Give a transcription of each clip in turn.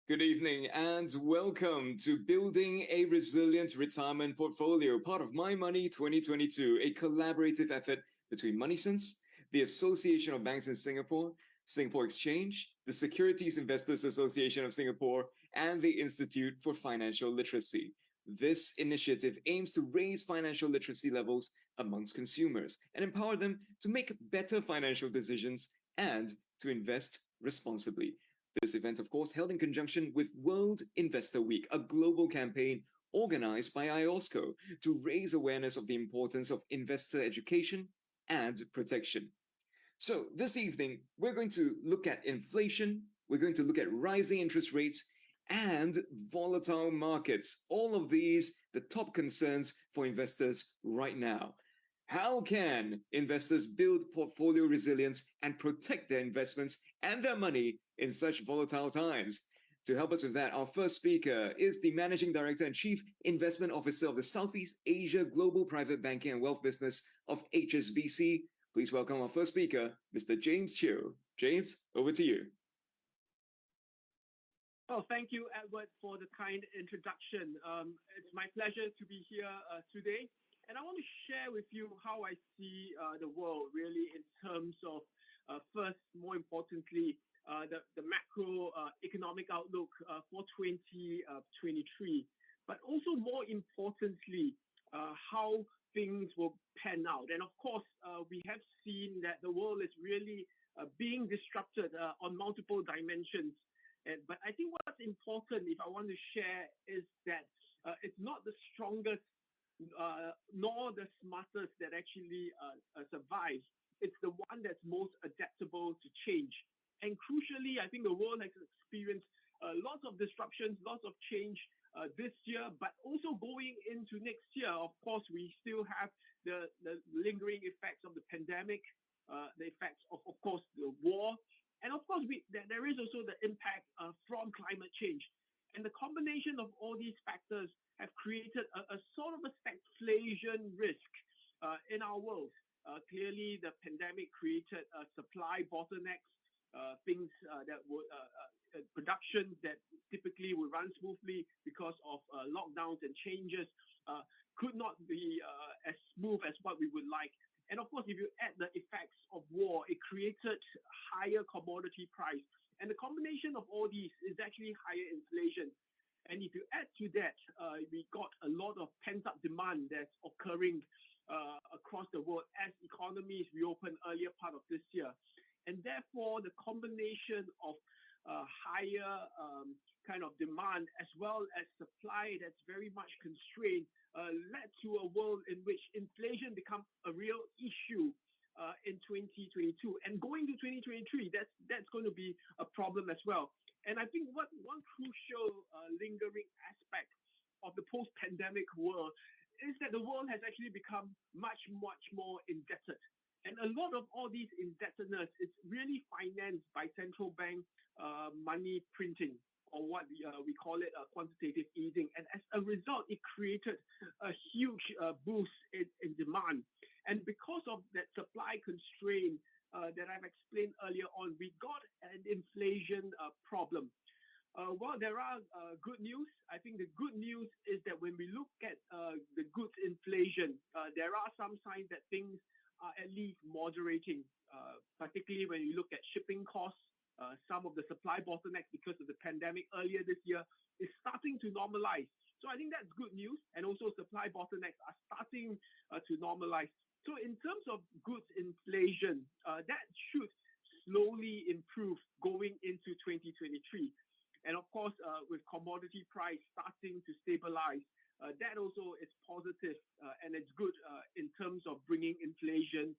Good evening and welcome to Building a Resilient Retirement Portfolio, part of My Money 2022, a collaborative effort between MoneySense, the Association of Banks in Singapore, Singapore Exchange, the Securities Investors Association of Singapore, and the Institute for Financial Literacy. This initiative aims to raise financial literacy levels amongst consumers and empower them to make better financial decisions and to invest responsibly. This event, of course, held in conjunction with World Investor Week, a global campaign organized by IOSCO to raise awareness of the importance of investor education and protection. So this evening, we're going to look at inflation, we're going to look at rising interest rates, and volatile markets. All of these, the top concerns for investors right now. How can investors build portfolio resilience and protect their investments and their money in such volatile times? To help us with that, our first speaker is the Managing Director and Chief Investment Officer of the Southeast Asia Global Private Banking and Wealth Business of HSBC. Please welcome our first speaker, Mr. James Chiu. James, over to you. Oh, thank you, Edward, for the kind introduction. It's my pleasure to be here today. And I want to share with you how I see the world really in terms of, first, more importantly, the macro economic outlook for 2023, but also more importantly, how things will pan out. And of course, we have seen that the world is really being disrupted on multiple dimensions. But I think what's important, if I want to share, is that it's not the strongest nor the smartest that actually survives. It's the one that's most adaptable to change. And crucially, I think the world has experienced lots of disruptions, lots of change this year, but also going into next year. Of course, we still have the lingering effects of the pandemic, the effects of course, the war. And of course, there is also the impact from climate change. And the combination of all these factors have created a sort of a stagflation risk in our world. Clearly, the pandemic created supply bottlenecks, things that would production that typically would run smoothly because of lockdowns and changes could not be as smooth as what we would like. And of course, if you add the effects of war, it created higher commodity price. And the combination of all these is actually higher inflation. And if you add to that, we got a lot of pent-up demand that's occurring across the world as economies reopen earlier part of this year. And therefore, the combination of higher kind of demand as well as supply that's very much constrained led to a world in which inflation becomes a real issue in 2022. And going to 2023, that's going to be a problem as well. And I think one crucial lingering aspect of the post-pandemic world is that the world has actually become much, much more indebted. And a lot of all these indebtedness is really financed by central bank money printing, or what we call it quantitative easing. And as a result, it created a huge boost in demand. And because of that supply constraint that I've explained earlier on, we got an inflation problem. Well, there are good news. I think the good news is that when we look at the goods inflation, there are some signs that things are at least moderating, particularly when you look at shipping costs. Some of the supply bottlenecks because of the pandemic earlier this year is starting to normalize. So I think that's good news. And also supply bottlenecks are starting to normalize. So in terms of goods inflation, that should slowly improve going into 2023. And of course, with commodity price starting to stabilize, that also is positive and it's good in terms of bringing inflation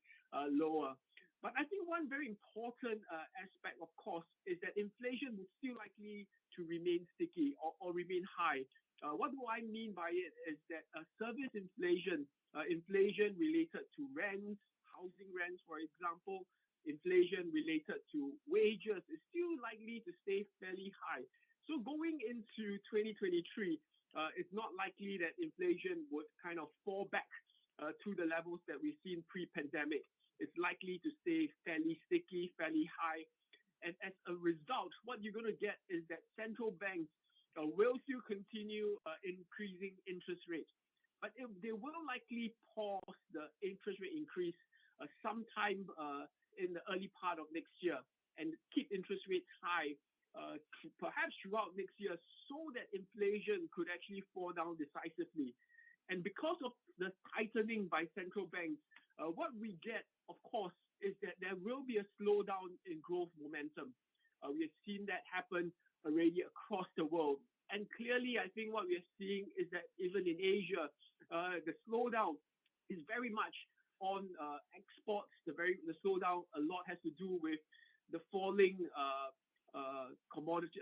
lower. But I think one very important aspect, of course, is that inflation is still likely to remain sticky or remain high. What do I mean by it is that service inflation, inflation related to rents, housing rents, for example, inflation related to wages is still likely to stay fairly high. So going into 2023, it's not likely that inflation would kind of fall back to the levels that we've seen pre-pandemic. It's likely to stay fairly sticky, fairly high. And as a result, what you're going to get is that central banks will still continue increasing interest rates, but they will likely pause the interest rate increase sometime in the early part of next year and keep interest rates high perhaps throughout next year so that inflation could actually fall down decisively. And because of the tightening by central banks, what we get, of course, is that there will be a slowdown in growth momentum. We have seen that happen already across the world. And clearly, I think what we are seeing is that even in Asia, the slowdown is very much on exports. The slowdown a lot has to do with the falling commodity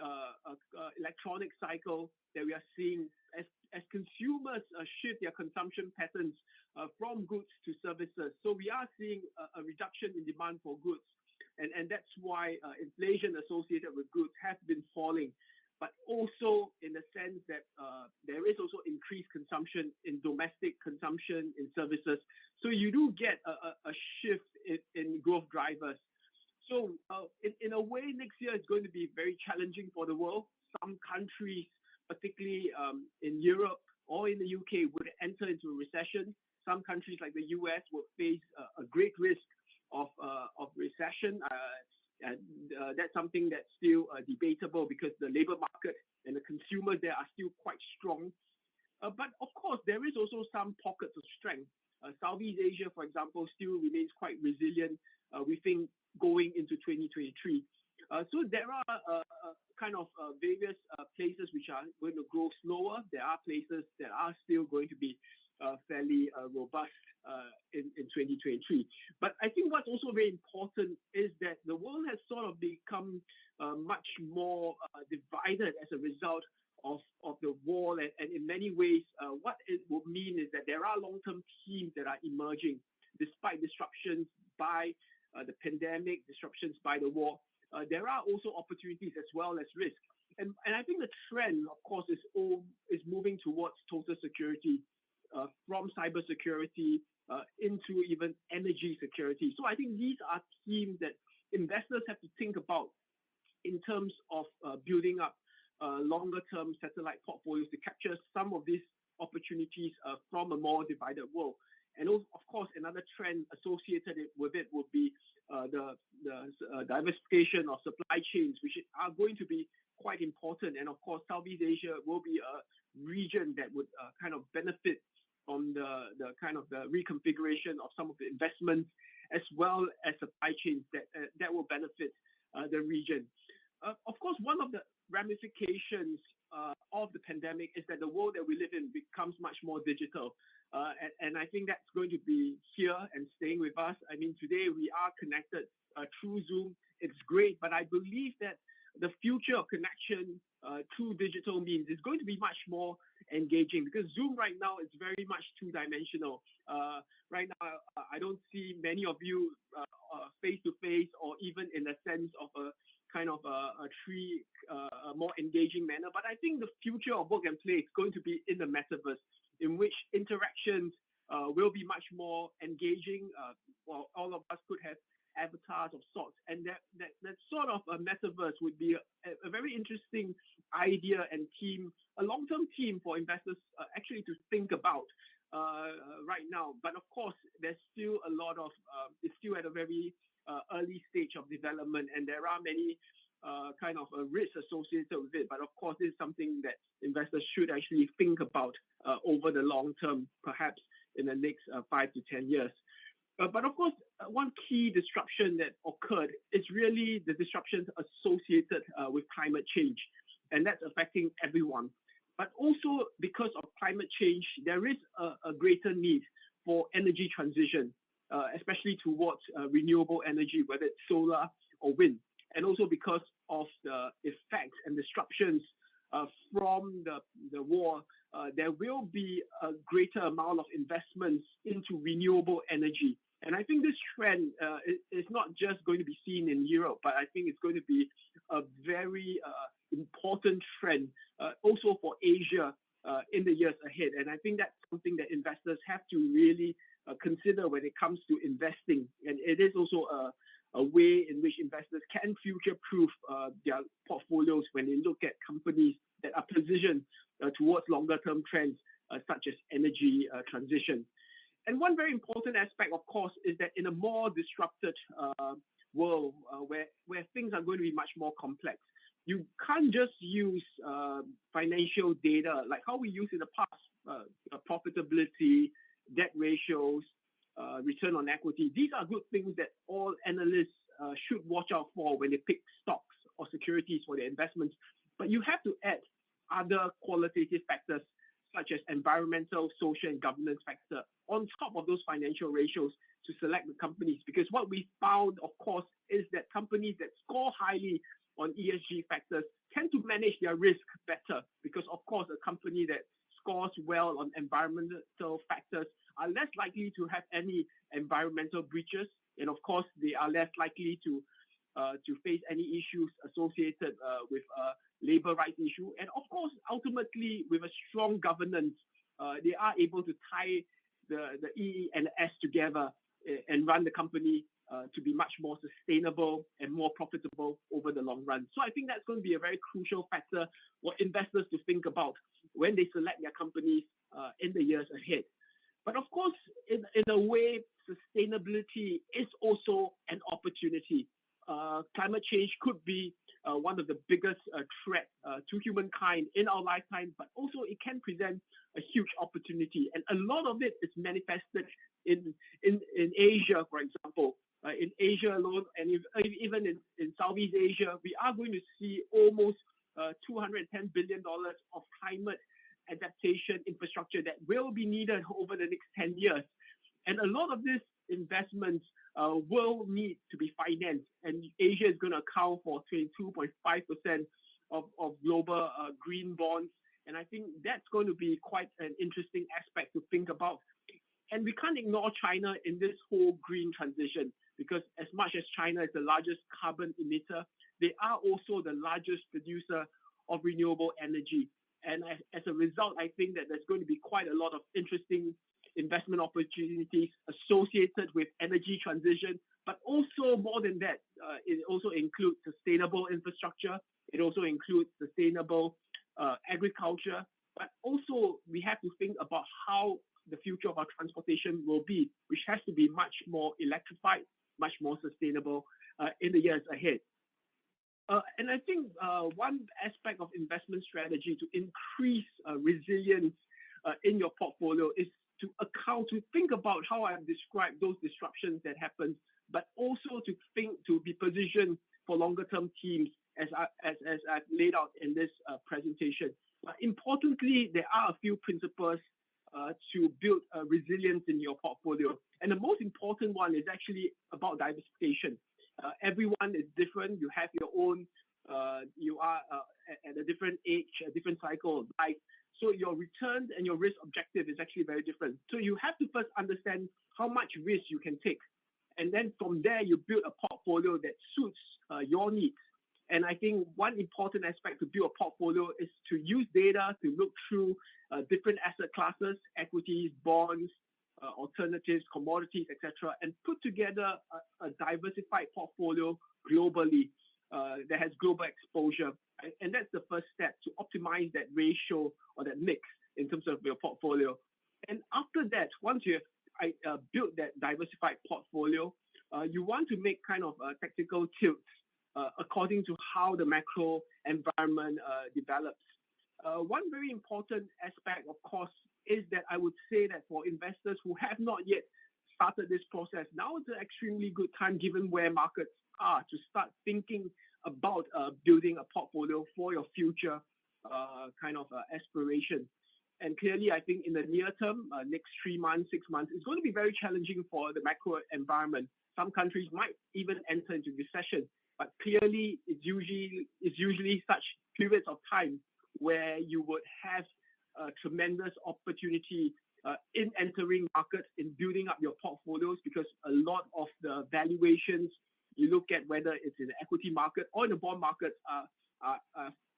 electronic cycle that we are seeing as consumers shift their consumption patterns from goods to services. So we are seeing a reduction in demand for goods, and that's why inflation associated with goods has been falling. But also in the sense that there is also increased consumption in domestic consumption in services. So you do get a shift in growth drivers. So in a way, next year is going to be very challenging for the world. Some countries, particularly in Europe or in the UK, would enter into a recession. Some countries like the US will face a great risk of recession. And that's something that's still debatable because the labor market and the consumers there are still quite strong. But of course, there is also some pockets of strength. Southeast Asia, for example, still remains quite resilient, we think, going into 2023. So there are kind of various places which are going to grow slower. There are places that are still going to be fairly robust in 2023. But I think what's also very important is that the world has sort of become much more divided as a result of the war. And in many ways, what it will mean is that there are long-term themes that are emerging despite disruptions by the pandemic, disruptions by the war. There are also opportunities as well as risk. And I think the trend, of course, is moving towards total security, from cybersecurity into even energy security. So I think these are themes that investors have to think about in terms of building up longer-term satellite portfolios to capture some of these opportunities from a more divided world. And also, of course, another trend associated with it would be the diversification of supply chains, which are going to be quite important. And of course, Southeast Asia will be a region that would kind of benefit from the kind of the reconfiguration of some of the investments, as well as supply chains that will benefit the region. Of course, one of the ramifications of the pandemic is that the world that we live in becomes much more digital. And I think that's going to be here and staying with us. I mean, today we are connected through Zoom. It's great, but I believe that the future of connection through digital means is going to be much more engaging, because Zoom right now is very much two-dimensional. Right now, I don't see many of you face-to-face or even in the sense of a kind of a more engaging manner. But I think the future of work and play is going to be in the metaverse, in which interactions will be much more engaging. Well, all of us could have avatars of sorts, and that sort of a metaverse would be a very interesting idea and theme, a long-term theme for investors actually to think about right now. But of course, there's still a lot of it's still at a very early stage of development, and there are many kind of risks associated with it. But of course, this is something that investors should actually think about over the long term, perhaps in the next 5 to 10 years. But of course, one key disruption that occurred is really the disruptions associated with climate change, and that's affecting everyone. But also because of climate change, there is a greater need for energy transition, especially towards renewable energy, whether it's solar or wind. And also because of the effects and disruptions from the war, there will be a greater amount of investments into renewable energy. And I think this trend is not just going to be seen in Europe, but I think it's going to be a very important trend also for Asia in the years ahead. And I think that's something that investors have to really consider when it comes to investing. And it is also a way in which investors can future-proof their portfolios when they look at companies that are positioned towards longer-term trends such as energy transition. And one very important aspect, of course, is that in a more disrupted world where things are going to be much more complex, you can't just use financial data like how we used in the past, profitability, debt ratios, return on equity. These are good things that all analysts should watch out for when they pick stocks or securities for their investments. But you have to add other qualitative factors such as environmental, social, and governance factor on top of those financial ratios to select the companies. Because what we found, of course, is that companies that score highly on ESG factors tend to manage their risk better because, of course, a company that scores well on environmental factors are less likely to have any environmental breaches. And, of course, they are less likely to face any issues associated with labor rights issue. And of course, ultimately, with a strong governance, they are able to tie the E and the S together and run the company to be much more sustainable and more profitable over the long run. So I think that's going to be a very crucial factor for investors to think about when they select their companies in the years ahead. But of course, in a way, sustainability is also an opportunity. Climate change could be one of the biggest threats to humankind in our lifetime, but also it can present a huge opportunity. And a lot of it is manifested in Asia, for example. In Asia alone, and even in Southeast Asia, we are going to see almost $210 billion of climate adaptation infrastructure that will be needed over the next 10 years. And a lot of these investments will need to be financed. And Asia is going to account for 22.5% of global green bonds. And I think that's going to be quite an interesting aspect to think about. And we can't ignore China in this whole green transition because as much as China is the largest carbon emitter, they are also the largest producer of renewable energy. And as a result, I think that there's going to be quite a lot of interesting investment opportunities associated with energy transition, but also more than that, it also includes sustainable infrastructure. It also includes sustainable agriculture, but also we have to think about how the future of our transportation will be, which has to be much more electrified, much more sustainable in the years ahead. And I think one aspect of investment strategy to increase resilience in your portfolio is to think about how I've described those disruptions that happen, but also to be positioned for longer term themes as I've laid out in this presentation. But importantly, there are a few principles to build resilience in your portfolio. And the most important one is actually about diversification. Everyone is different. You have your own, you are at a different age, a different cycle of life. So your returns and your risk objective is actually very different. So you have to first understand how much risk you can take. And then from there, you build a portfolio that suits your needs. And I think one important aspect to build a portfolio is to use data to look through different asset classes, equities, bonds, alternatives, commodities, etc., and put together a diversified portfolio globally that has global exposure. And that's the first step to optimize that ratio or that mix in terms of your portfolio. And after that, once you have built that diversified portfolio, you want to make kind of tactical tilts according to how the macro environment develops. One very important aspect, of course, is that I would say that for investors who have not yet started this process, now is an extremely good time given where markets are to start thinking about building a portfolio for your future aspiration. And clearly, I think in the near term, next 3 months, 6 months, it's going to be very challenging for the macro environment. Some countries might even enter into recession, but clearly it's usually such periods of time where you would have a tremendous opportunity in entering markets, in building up your portfolios, because a lot of the valuations you look at, whether it's in the equity market or in the bond market, are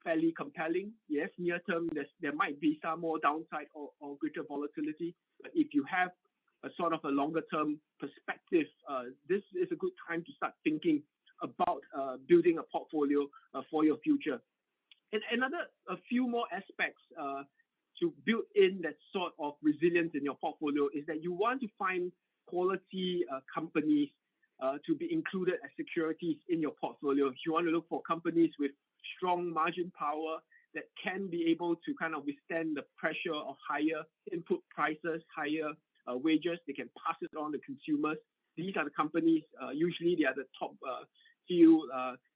fairly compelling. Yes, near term, there might be some more downside or greater volatility. But if you have a sort of a longer term perspective, this is a good time to start thinking want to find quality companies to be included as securities in your portfolio. You want to look for companies with strong margin power that can be able to kind of withstand the pressure of higher input prices, higher wages. They can pass it on to consumers. These are the companies, usually they are the top few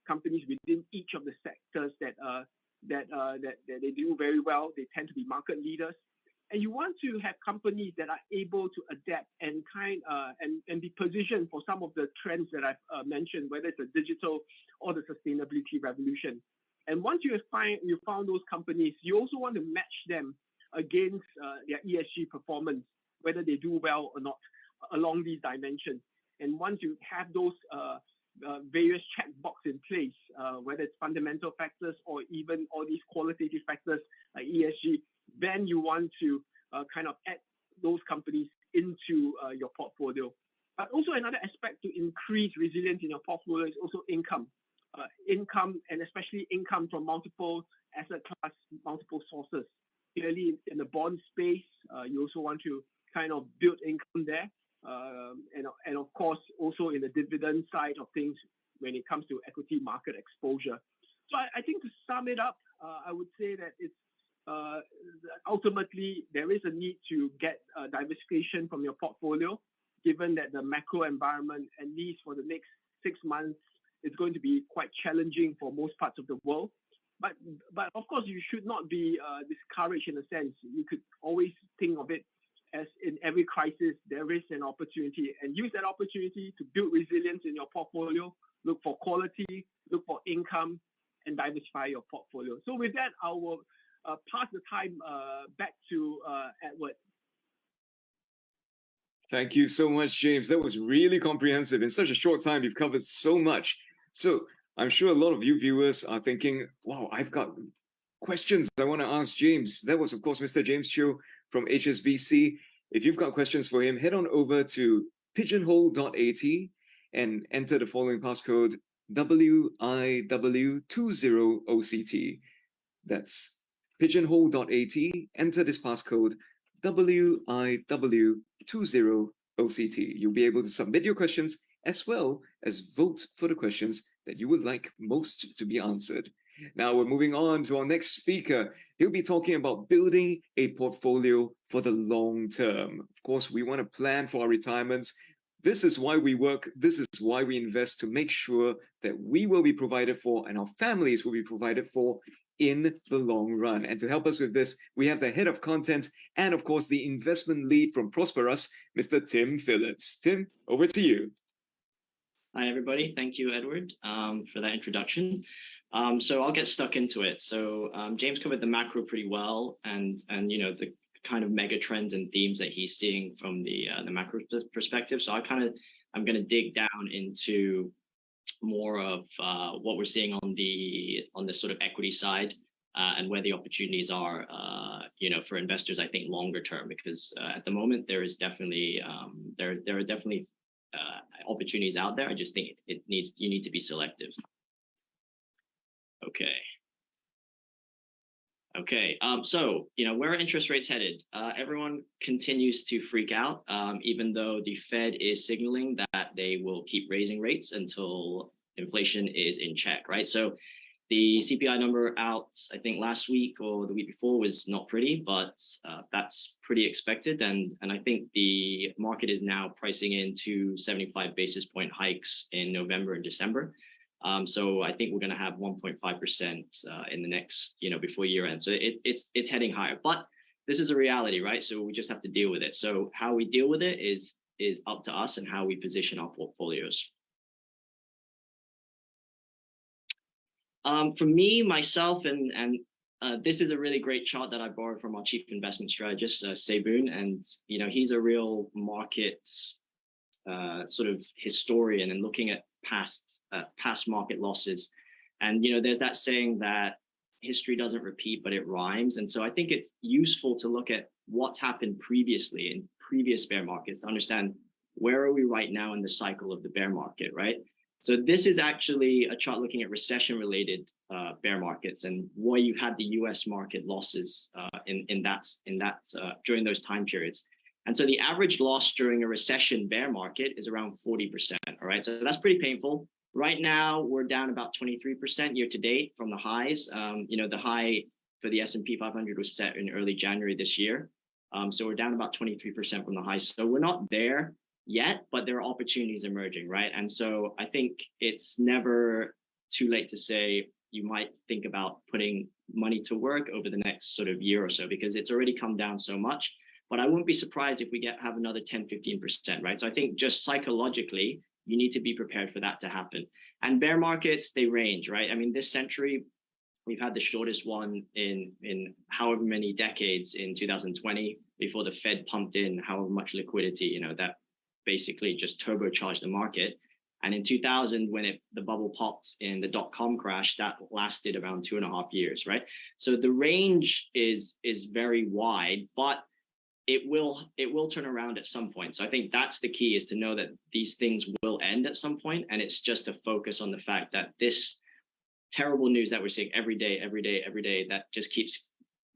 companies within each of the sectors that they do very well. They tend to be market leaders. And you want to have companies that are able to adapt and and be positioned for some of the trends that I've mentioned, whether it's the digital or the sustainability revolution. And once you found those companies, you also want to match them against their ESG performance, whether they do well or not along these dimensions. And once you have those various checkbox in place, whether it's fundamental factors or even all these qualitative factors like ESG, then you want to kind of add those companies into your portfolio. But also another aspect to increase resilience in your portfolio is also income. Income, and especially income from multiple asset class, multiple sources. Clearly in the bond space, you also want to kind of build income there. And of course, also in the dividend side of things when it comes to equity market exposure. So I think to sum it up, I would say that it's ultimately there is a need to get diversification from your portfolio, given that the macro environment, at least for the next 6 months, is going to be quite challenging for most parts of the world. But of course, you should not be discouraged in a sense. You could always think of it as in every crisis, there is an opportunity, and use that opportunity to build resilience in your portfolio, look for quality, look for income, and diversify your portfolio. So with that, I will pass the time back to Edward. Thank you so much, James. That was really comprehensive. In such a short time, you've covered so much. So I'm sure a lot of you viewers are thinking, wow, I've got questions I want to ask James. That was, of course, Mr. James Chiu from HSBC. If you've got questions for him, head on over to pigeonhole.at and enter the following passcode WIW20OCT. That's pigeonhole.at, enter this passcode WIW20OCT. You'll be able to submit your questions as well as vote for the questions that you would like most to be answered. Now we're moving on to our next speaker. He'll be talking about building a portfolio for the long term. Of course, we want to plan for our retirements. This is why we work. This is why we invest, to make sure that we will be provided for and our families will be provided for in the long run. And to help us with this, we have the head of content and, of course, the investment lead from Prosperous, Mr. Tim Phillips. Tim, over to you. Hi, everybody. Thank you, Edward, for that introduction. So I'll get stuck into it. So James covered the macro pretty well, and you know, the kind of mega trends and themes that he's seeing from the macro perspective. So I'm going to dig down into more of what we're seeing on the sort of equity side, and where the opportunities are, you know, for investors. I think longer term, because at the moment there is definitely there are definitely opportunities out there. I just think you need to be selective. Okay. So, you know, where are interest rates headed? Everyone continues to freak out, even though the Fed is signaling that they will keep raising rates until inflation is in check, right? So the CPI number out, I think last week or the week before, was not pretty, but that's pretty expected. And I think the market is now pricing in 75 basis point hikes in November and December. So I think we're going to have 1.5% in the next, you know, before year end. So it's heading higher, but this is a reality, right? So we just have to deal with it. So how we deal with it is up to us, and how we position our portfolios. For me, myself, and this is a really great chart that I borrowed from our chief investment strategist, Seboon, and you know, he's a real market sort of historian and looking at past market losses. And you know, there's that saying that history doesn't repeat, but it rhymes. And so I think it's useful to look at what's happened previously in previous bear markets to understand where are we right now in the cycle of the bear market, right? So this is actually a chart looking at recession-related bear markets and where you had the U.S. market losses in that during those time periods. And so the average loss during a recession bear market is around 40%. All right, so that's pretty painful. Right now, we're down about 23% year to date from the highs. The high for the S&P 500 was set in early January this year. So we're down about 23% from the highs. So we're not there yet, but there are opportunities emerging, right? And so I think it's never too late to say you might think about putting money to work over the next sort of year or so, because it's already come down so much. But I wouldn't be surprised if we have another 10-15%, right? So I think just psychologically, you need to be prepared for that to happen. And bear markets, they range, right? I mean, this century, we've had the shortest one in however many decades in 2020, before the Fed pumped in however much liquidity, that basically just turbocharged the market. And in 2000, when the bubble popped in the dot-com crash, that lasted around 2.5 years, right? So the range is very wide, but it will turn around at some point. So I think that's the key, is to know that these things will end at some point, and it's just to focus on the fact that this terrible news that we're seeing every day, that just keeps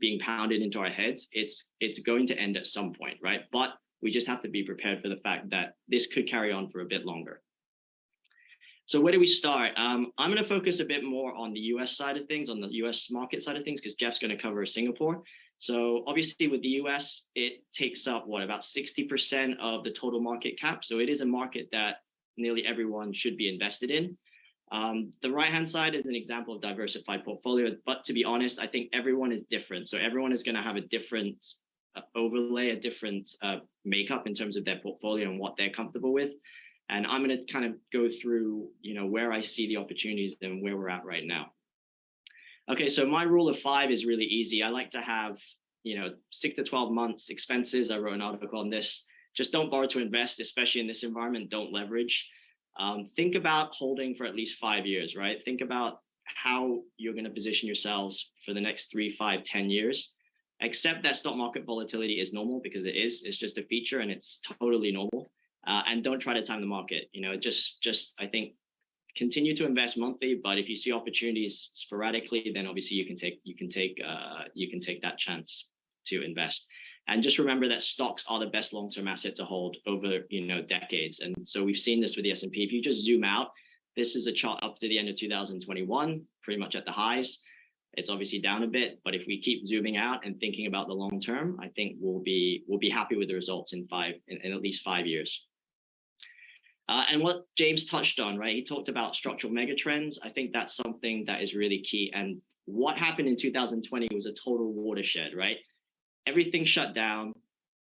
being pounded into our heads, it's going to end at some point, right? But we just have to be prepared for the fact that this could carry on for a bit longer. So where do we start? I'm going to focus a bit more on the US side of things, on the US market side of things, because Jeff's going to cover Singapore. So obviously with the US, it takes up about 60% of the total market cap. So it is a market that nearly everyone should be invested in. The right-hand side is an example of diversified portfolio, but to be honest, I think everyone is different. So everyone is going to have a different overlay, a different makeup in terms of their portfolio and what they're comfortable with. And I'm going to kind of go through, where I see the opportunities and where we're at right now. Okay, so my rule of 5 is really easy. I like to have, 6 to 12 months expenses. I wrote an article on this. Just don't borrow to invest, especially in this environment. Don't leverage. Think about holding for at least 5 years, right? Think about how you're going to position yourselves for the next 3, 5, 10 years. Accept that stock market volatility is normal, because it is. It's just a feature, and it's totally normal. And don't try to time the market. Just I think continue to invest monthly. But if you see opportunities sporadically, then obviously you can take that chance to invest. And just remember that stocks are the best long-term asset to hold over decades. And so we've seen this with the S&P. If you just zoom out, this is a chart up to the end of 2021, pretty much at the highs. It's obviously down a bit, but if we keep zooming out and thinking about the long term, I think we'll be happy with the results in at least 5 years. And what James touched on, right? He talked about structural megatrends. I think that's something that is really key. And what happened in 2020 was a total watershed, right? Everything shut down,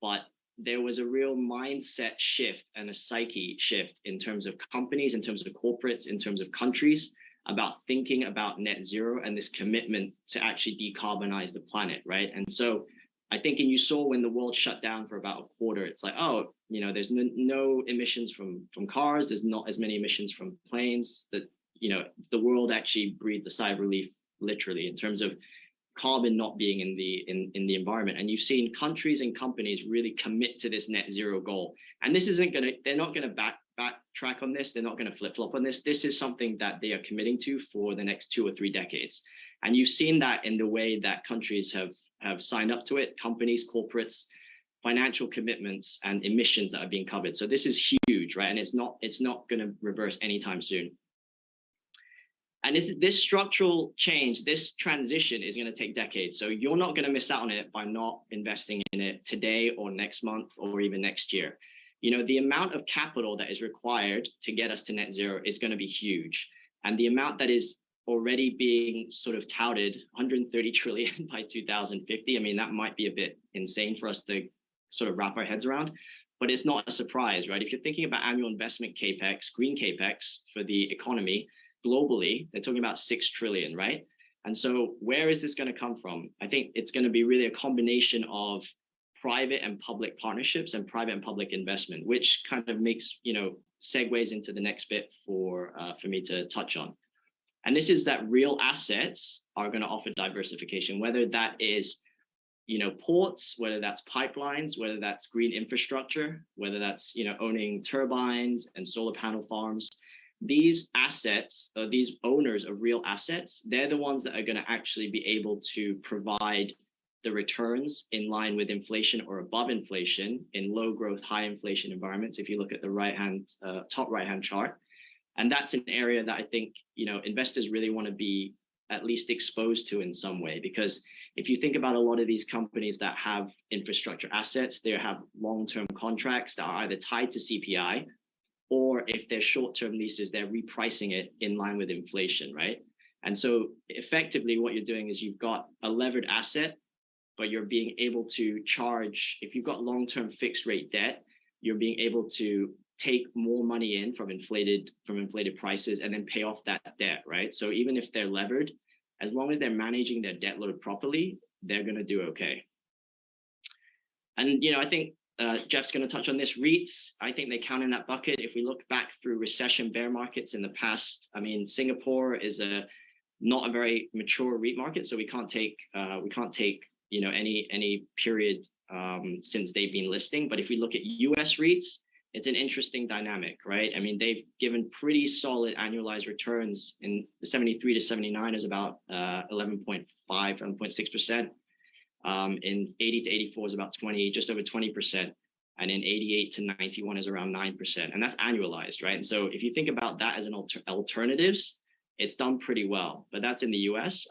but there was a real mindset shift and a psyche shift in terms of companies, in terms of corporates, in terms of countries, about thinking about net zero and this commitment to actually decarbonize the planet, right? And so I think, and you saw when the world shut down for about a quarter, it's like, oh, there's no emissions from cars, there's not as many emissions from planes, that, the world actually breathed a sigh of relief, literally, in terms of carbon not being in the environment. And you've seen countries and companies really commit to this net zero goal. And this they're not going to backtrack on this. They're not going to flip-flop on this. This is something that they are committing to for the next 2 or 3 decades. And you've seen that in the way that countries have signed up to it, companies, corporates, financial commitments, and emissions that are being covered. So this is huge, right? And it's not going to reverse anytime soon. And this structural change, this transition is going to take decades. So you're not going to miss out on it by not investing in it today or next month or even next year. The amount of capital that is required to get us to net zero is going to be huge. And the amount that is already being sort of touted, 130 trillion by 2050. I mean, that might be a bit insane for us to sort of wrap our heads around, but it's not a surprise, right? If you're thinking about annual investment capex, green capex for the economy globally, they're talking about 6 trillion, right? And so where is this going to come from? I think it's going to be really a combination of private and public partnerships and private and public investment, which kind of makes, segues into the next bit for me to touch on. And this is that real assets are going to offer diversification, whether that is, ports, whether that's pipelines, whether that's green infrastructure, whether that's, owning turbines and solar panel farms. These assets, these owners of real assets, they're the ones that are going to actually be able to provide the returns in line with inflation or above inflation in low growth, high inflation environments. If you look at the top right hand chart, and that's an area that I think, investors really want to be at least exposed to in some way, because if you think about a lot of these companies that have infrastructure assets, they have long-term contracts that are either tied to CPI, or if they're short-term leases, they're repricing it in line with inflation, right? And so effectively what you're doing is you've got a levered asset, but you're being able to charge, if you've got long-term fixed rate debt, you're being able to take more money in from inflated prices and then pay off that debt, right? So even if they're levered, as long as they're managing their debt load properly, they're going to do okay. And I think Jeff's going to touch on this. REITs, I think they count in that bucket. If we look back through recession bear markets in the past, I mean, Singapore is not a very mature REIT market, so we can't take any period since they've been listing. But if we look at US REITs, it's an interesting dynamic, right? I mean, they've given pretty solid annualized returns. In the 73 to 79 is about 11.5, 11.6%. In 80 to 84 is about just over 20%. And in 88 to 91 is around 9%. And that's annualized, right? And so if you think about that as an alternatives, it's done pretty well, but that's in the US.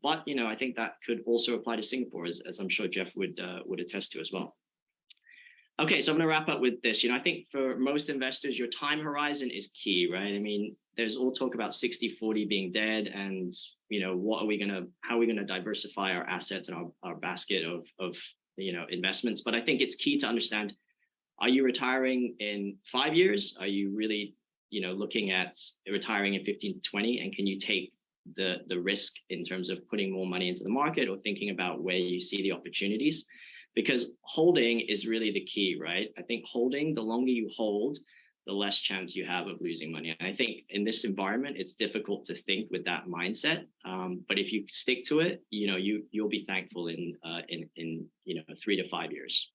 But I think that could also apply to Singapore, as I'm sure Jeff would attest to as well. Okay, so I'm going to wrap up with this. I think for most investors, your time horizon is key, right? I mean, there's all talk about 60-40 being dead, and how are we going to diversify our assets and our basket of investments? But I think it's key to understand: are you retiring in 5 years? Are you really looking at retiring in 15 to 20? And can you take the risk in terms of putting more money into the market, or thinking about where you see the opportunities? Because holding is really the key, right? I think the longer you hold, the less chance you have of losing money. And I think in this environment, it's difficult to think with that mindset. But if you stick to it, you'll be thankful in 3 to 5 years.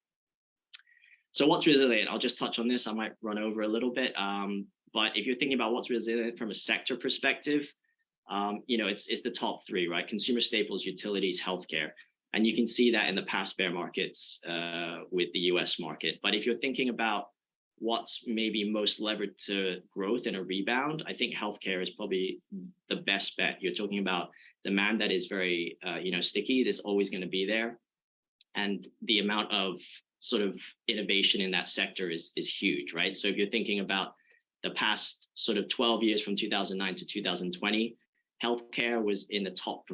So what's resilient? I'll just touch on this. I might run over a little bit. But if you're thinking about what's resilient from a sector perspective, it's the top three, right? Consumer staples, utilities, healthcare. And you can see that in the past bear markets with the US market. But if you're thinking about what's maybe most levered to growth in a rebound, I think healthcare is probably the best bet. You're talking about demand that is very, sticky. There's always going to be there. And the amount of sort of innovation in that sector is huge, right? So if you're thinking about the past sort of 12 years from 2009 to 2020, healthcare was in the top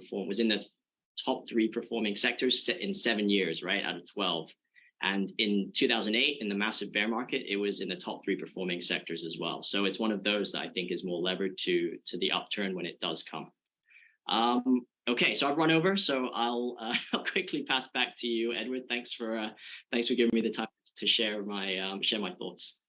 3 performing sectors in 7 years, right, out of 12. And in 2008, in the massive bear market, it was in the top 3 performing sectors as well. So it's one of those that I think is more levered to the upturn when it does come. Okay, so I've run over, so I'll quickly pass back to you, Edward. Thanks for giving me the time to share my thoughts.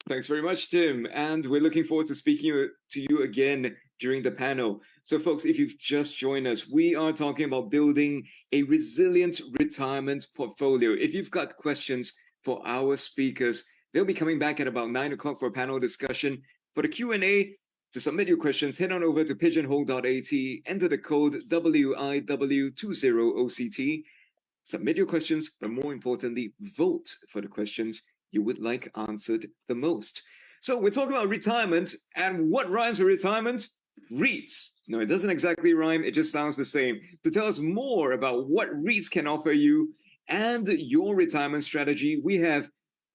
Thanks very much, Tim. And we're looking forward to speaking to you again during the panel. So folks, if you've just joined us, we are talking about building a resilient retirement portfolio. If you've got questions for our speakers, they'll be coming back at about 9 o'clock for a panel discussion. For the Q&A, to submit your questions, head on over to pigeonhole.at, enter the code WIW20OCT, submit your questions, but more importantly, vote for the questions you would like answered the most. So we're talking about retirement, and what rhymes with retirement? REITs. No, it doesn't exactly rhyme, it just sounds the same. To tell us more about what REITs can offer you and your retirement strategy, we have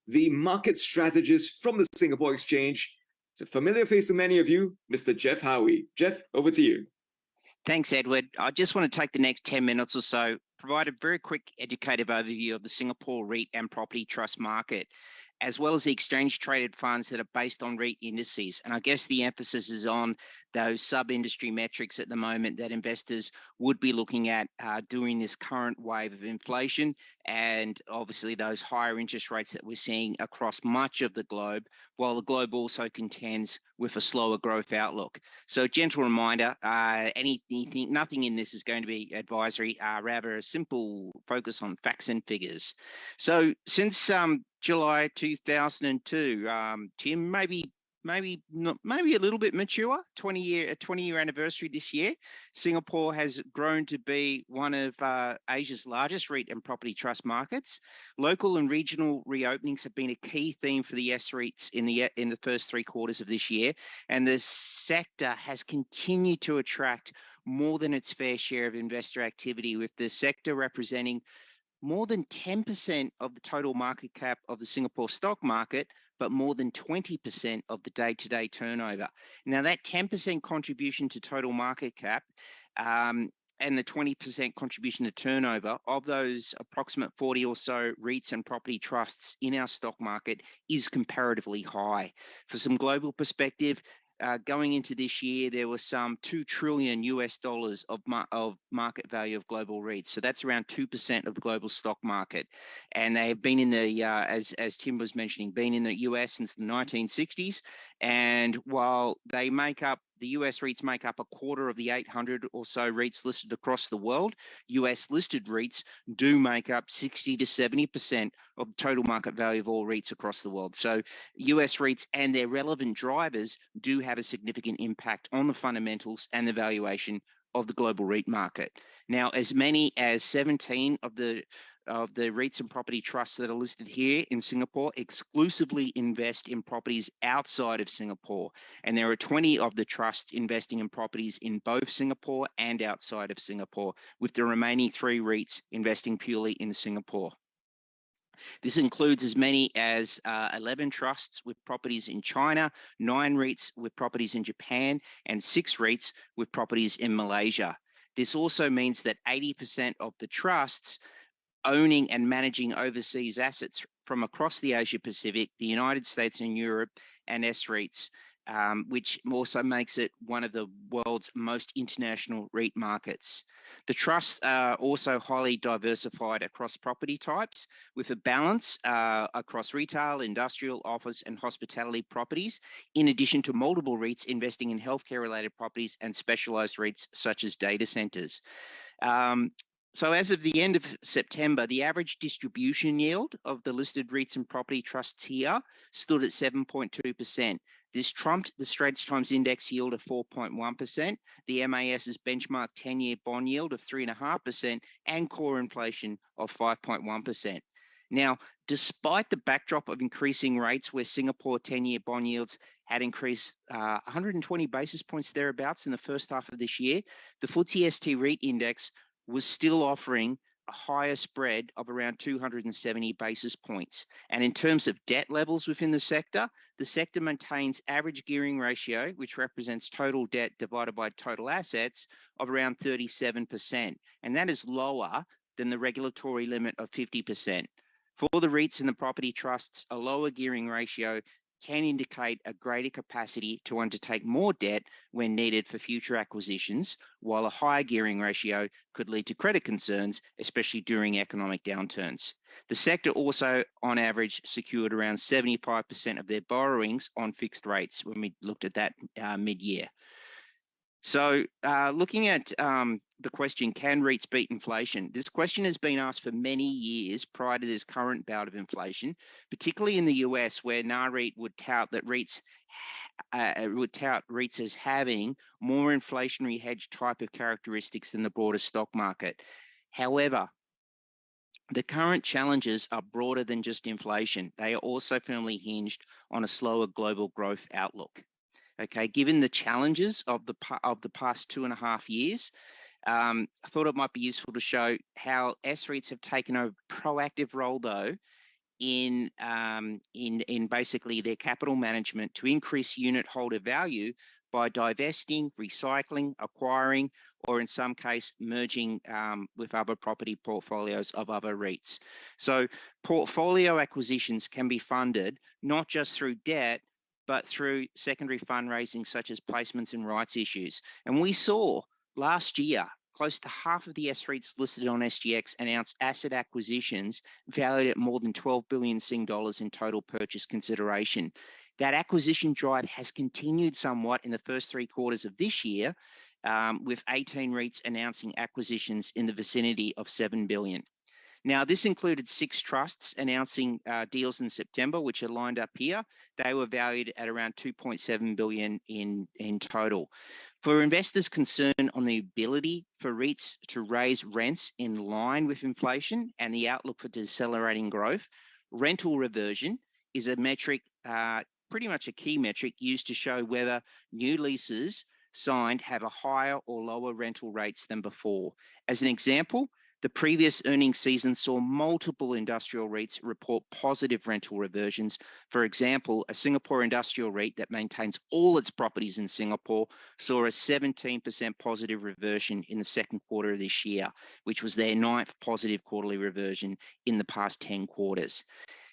the market strategist from the Singapore Exchange. It's a familiar face to many of you, Mr. Jeff Howie. Jeff, over to you. Thanks, Edward. I just want to take the next 10 minutes or so, provide a very quick educative overview of the Singapore REIT and property trust market, as well as the exchange-traded funds that are based on REIT indices. And I guess the emphasis is on those sub-industry metrics at the moment that investors would be looking at during this current wave of inflation, and obviously those higher interest rates that we're seeing across much of the globe, while the globe also contends with a slower growth outlook. So a gentle reminder, nothing in this is going to be advisory, rather a simple focus on facts and figures. So since July 2002, Tim, maybe maybe not, maybe a little bit mature, 20-year anniversary this year. Singapore has grown to be one of Asia's largest REIT and property trust markets. Local and regional reopenings have been a key theme for the S-REITs in the first 3 quarters of this year, and the sector has continued to attract more than its fair share of investor activity, with the sector representing more than 10% of the total market cap of the Singapore stock market, but more than 20% of the day-to-day turnover. Now, that 10% contribution to total market cap and the 20% contribution to turnover of those approximate 40 or so REITs and property trusts in our stock market is comparatively high. For some global perspective, going into this year, there was some $2 trillion of market value of global REITs. So that's around 2% of the global stock market. And they have been in the, as Tim was mentioning, been in the US since the 1960s. And while they make up, the US REITs make up a quarter of the 800 or so REITs listed across the world, US listed REITs do make up 60 to 70% of the total market value of all REITs across the world. So US REITs and their relevant drivers do have a significant impact on the fundamentals and the valuation of the global REIT market. Now, as many as 17 of the REITs and property trusts that are listed here in Singapore exclusively invest in properties outside of Singapore. And there are 20 of the trusts investing in properties in both Singapore and outside of Singapore, with the remaining 3 REITs investing purely in Singapore. This includes as many as 11 trusts with properties in China, 9 REITs with properties in Japan, and 6 REITs with properties in Malaysia. This also means that 80% of the trusts owning and managing overseas assets from across the Asia Pacific, the United States and Europe, and S-REITs, which also makes it one of the world's most international REIT markets. The trusts are also highly diversified across property types, with a balance across retail, industrial, office, and hospitality properties, in addition to multiple REITs investing in healthcare-related properties and specialized REITs such as data centers. So as of the end of September, the average distribution yield of the listed REITs and property trusts here stood at 7.2%. This trumped the Straits Times Index yield of 4.1%, the MAS's benchmark 10-year bond yield of 3.5%, and core inflation of 5.1%. Now, despite the backdrop of increasing rates, where Singapore 10-year bond yields had increased 120 basis points thereabouts in the first half of this year, the FTSE ST REIT index was still offering a higher spread of around 270 basis points. And in terms of debt levels within the sector maintains average gearing ratio, which represents total debt divided by total assets, of around 37%. And that is lower than the regulatory limit of 50%. For the REITs and the property trusts, a lower gearing ratio can indicate a greater capacity to undertake more debt when needed for future acquisitions, while a higher gearing ratio could lead to credit concerns, especially during economic downturns. The sector also, on average, secured around 75% of their borrowings on fixed rates when we looked at that mid-year. So looking at the question, can REITs beat inflation? This question has been asked for many years prior to this current bout of inflation, particularly in the US, where NAREIT would tout that REITs as having more inflationary hedge type of characteristics than the broader stock market. However, the current challenges are broader than just inflation. They are also firmly hinged on a slower global growth outlook. Okay, given the challenges of the past 2.5 years, I thought it might be useful to show how S-REITs have taken a proactive role, though, in basically their capital management to increase unit holder value by divesting, recycling, acquiring, or in some case, merging with other property portfolios of other REITs. So portfolio acquisitions can be funded not just through debt, but through secondary fundraising such as placements and rights issues. And we saw last year, close to half of the S-REITs listed on SGX announced asset acquisitions valued at more than 12 billion Sing dollars in total purchase consideration. That acquisition drive has continued somewhat in the first 3 quarters of this year, with 18 REITs announcing acquisitions in the vicinity of 7 billion. Now, this included 6 trusts announcing deals in September, which are lined up here. They were valued at around $2.7 billion in total. For investors concerned on the ability for REITs to raise rents in line with inflation and the outlook for decelerating growth, rental reversion is a metric, pretty much a key metric used to show whether new leases signed have a higher or lower rental rates than before. As an example, the previous earnings season saw multiple industrial REITs report positive rental reversions. For example, a Singapore industrial REIT that maintains all its properties in Singapore saw a 17% positive reversion in the second quarter of this year, which was their 9th positive quarterly reversion in the past 10 quarters.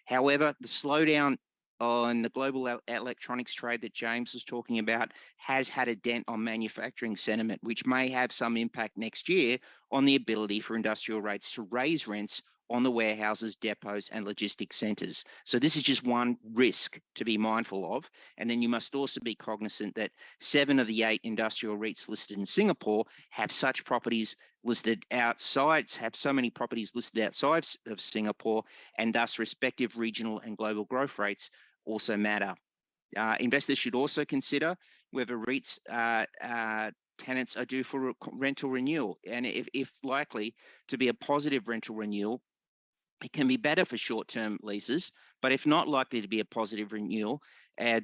However, the slowdown on the global electronics trade that James was talking about has had a dent on manufacturing sentiment, which may have some impact next year on the ability for industrial REITs to raise rents on the warehouses, depots, and logistics centres. So this is just one risk to be mindful of. And then you must also be cognizant that 7 of the 8 industrial REITs listed in Singapore have such properties listed outside, have so many properties listed outside of Singapore, and thus respective regional and global growth rates also matter. Investors should also consider whether REITs tenants are due for rental renewal, and if likely to be a positive rental renewal, it can be better for short-term leases, but if not likely to be a positive renewal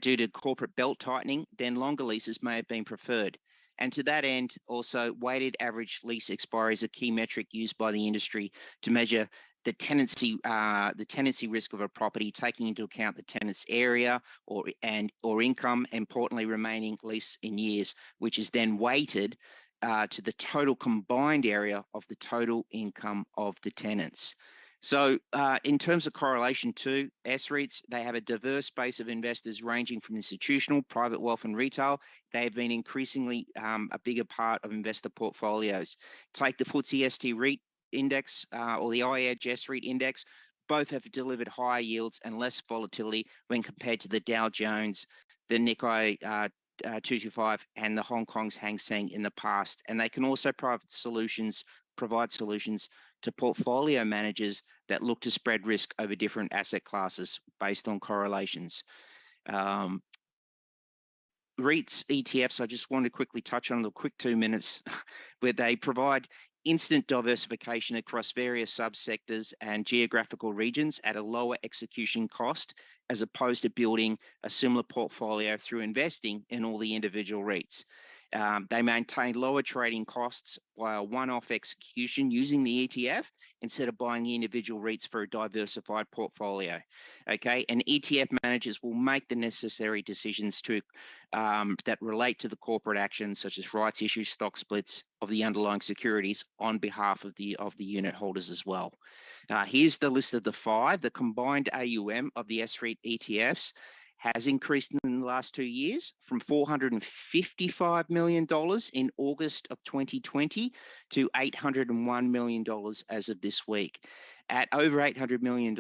due to corporate belt tightening, then longer leases may have been preferred. And to that end, also, weighted average lease expiry is a key metric used by the industry to measure the tenancy risk of a property, taking into account the tenant's area or income, importantly remaining lease in years, which is then weighted to the total combined area of the total income of the tenants. So in terms of correlation to S-REITs, they have a diverse base of investors ranging from institutional, private wealth and retail. They have been increasingly a bigger part of investor portfolios. Take the FTSE ST REIT index or the iEdge S-REIT index. Both have delivered higher yields and less volatility when compared to the Dow Jones, the Nikkei 225 and the Hong Kong's Hang Seng in the past. And they can also provide solutions to portfolio managers that look to spread risk over different asset classes based on correlations. REITs, ETFs, I just want to quickly touch on the quick 2 minutes, where they provide instant diversification across various subsectors and geographical regions at a lower execution cost, as opposed to building a similar portfolio through investing in all the individual REITs. They maintain lower trading costs by a one-off execution using the ETF instead of buying the individual REITs for a diversified portfolio. Okay, and ETF managers will make the necessary decisions to that relate to the corporate actions, such as rights issues, stock splits of the underlying securities on behalf of the unit holders as well. Here's the list of the 5. The combined AUM of the S-REIT ETFs has increased in the last 2 years from $455 million in August of 2020 to $801 million as of this week. At over $800 million,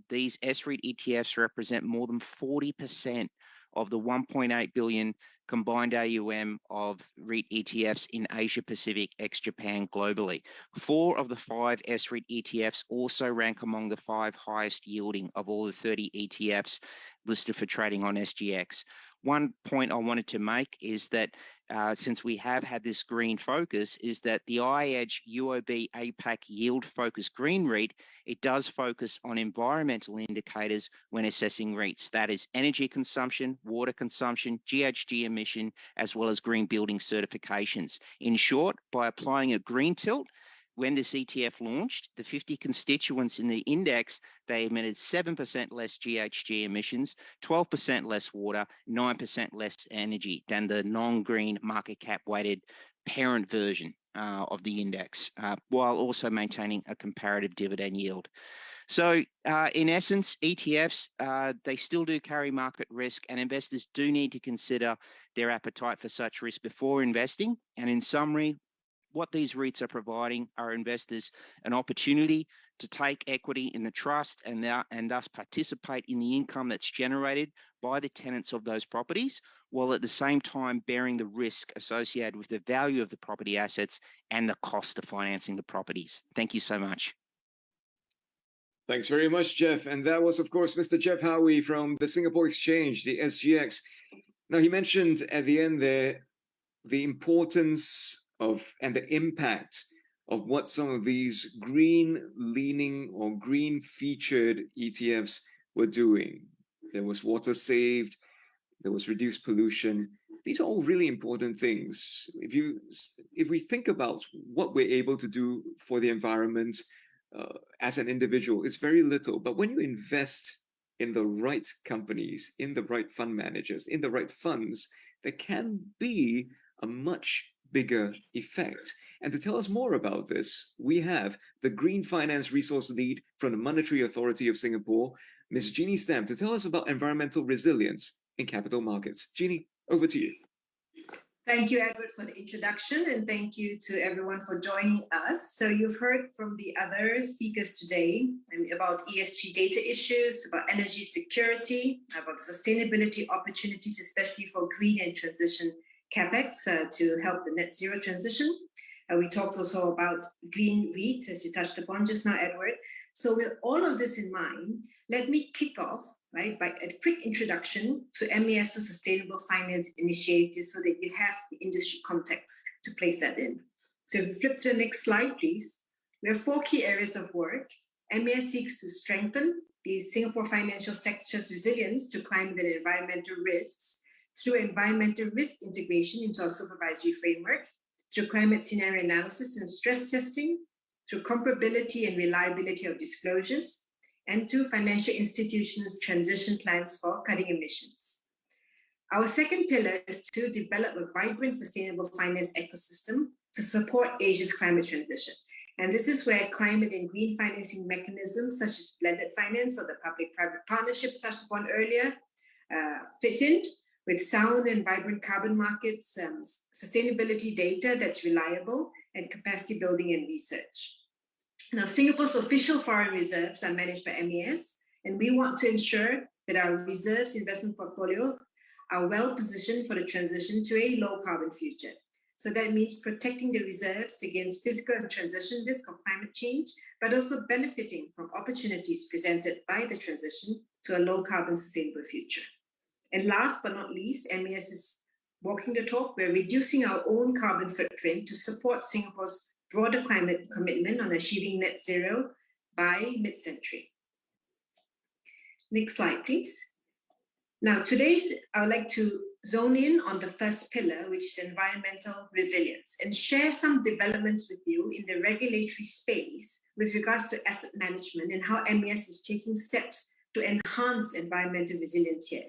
these S-REIT ETFs represent more than 40% of the $1.8 billion combined AUM of REIT ETFs in Asia Pacific ex-Japan globally. 4 of the 5 S-REIT ETFs also rank among the 5 highest yielding of all the 30 ETFs listed for trading on SGX. One point I wanted to make is that since we have had this green focus, is that the iEdge UOB APAC Yield Focus Green REIT, it does focus on environmental indicators when assessing REITs. That is energy consumption, water consumption, GHG emission, as well as green building certifications. In short, by applying a green tilt, when this ETF launched, the 50 constituents in the index, they emitted 7% less GHG emissions, 12% less water, 9% less energy than the non-green market cap weighted parent version of the index, while also maintaining a comparative dividend yield. So in essence, ETFs, they still do carry market risk, and investors do need to consider their appetite for such risk before investing. And in summary, what these REITs are providing are investors an opportunity to take equity in the trust and thus participate in the income that's generated by the tenants of those properties, while at the same time bearing the risk associated with the value of the property assets and the cost of financing the properties. Thank you so much. Thanks very much, Jeff. And that was, of course, Mr. Jeff Howie from the Singapore Exchange, the SGX. Now, he mentioned at the end there the importance of and the impact of what some of these green-leaning or green-featured ETFs were doing. There was water saved, there was reduced pollution. These are all really important things. If we think about what we're able to do for the environment as an individual, it's very little. But when you invest in the right companies, in the right fund managers, in the right funds, there can be a much bigger effect. And to tell us more about this, we have the Green Finance Resource Lead from the Monetary Authority of Singapore, Ms. Jeannie Stamp, to tell us about environmental resilience in capital markets. Jeannie, over to you. Thank you, Edward, for the introduction, and thank you to everyone for joining us. So you've heard from the other speakers today about ESG data issues, about energy security, about the sustainability opportunities, especially for green and transition CapEx to help the net zero transition. We talked also about green REITs, as you touched upon just now, Edward. So with all of this in mind, let me kick off by a quick introduction to MAS's Sustainable Finance Initiative so that you have the industry context to place that in. So if you flip to the next slide, please. We have 4 key areas of work. MAS seeks to strengthen the Singapore financial sector's resilience to climate and environmental risks through environmental risk integration into our supervisory framework, through climate scenario analysis and stress testing, through comparability and reliability of disclosures, and through financial institutions' transition plans for cutting emissions. Our second pillar is to develop a vibrant sustainable finance ecosystem to support Asia's climate transition. And this is where climate and green financing mechanisms such as blended finance or the public-private partnerships touched upon earlier fit in, with sound and vibrant carbon markets, sustainability data that's reliable, and capacity building and research. Now, Singapore's official foreign reserves are managed by MAS, and we want to ensure that our reserves investment portfolio are well positioned for the transition to a low carbon future. So that means protecting the reserves against physical and transition risk of climate change, but also benefiting from opportunities presented by the transition to a low carbon sustainable future. And last but not least, MAS is walking the talk. We're reducing our own carbon footprint to support Singapore's broader climate commitment on achieving net zero by mid-century. Next slide, please. Now, I would like to zone in on the first pillar, which is environmental resilience, and share some developments with you in the regulatory space with regards to asset management and how MAS is taking steps to enhance environmental resilience here.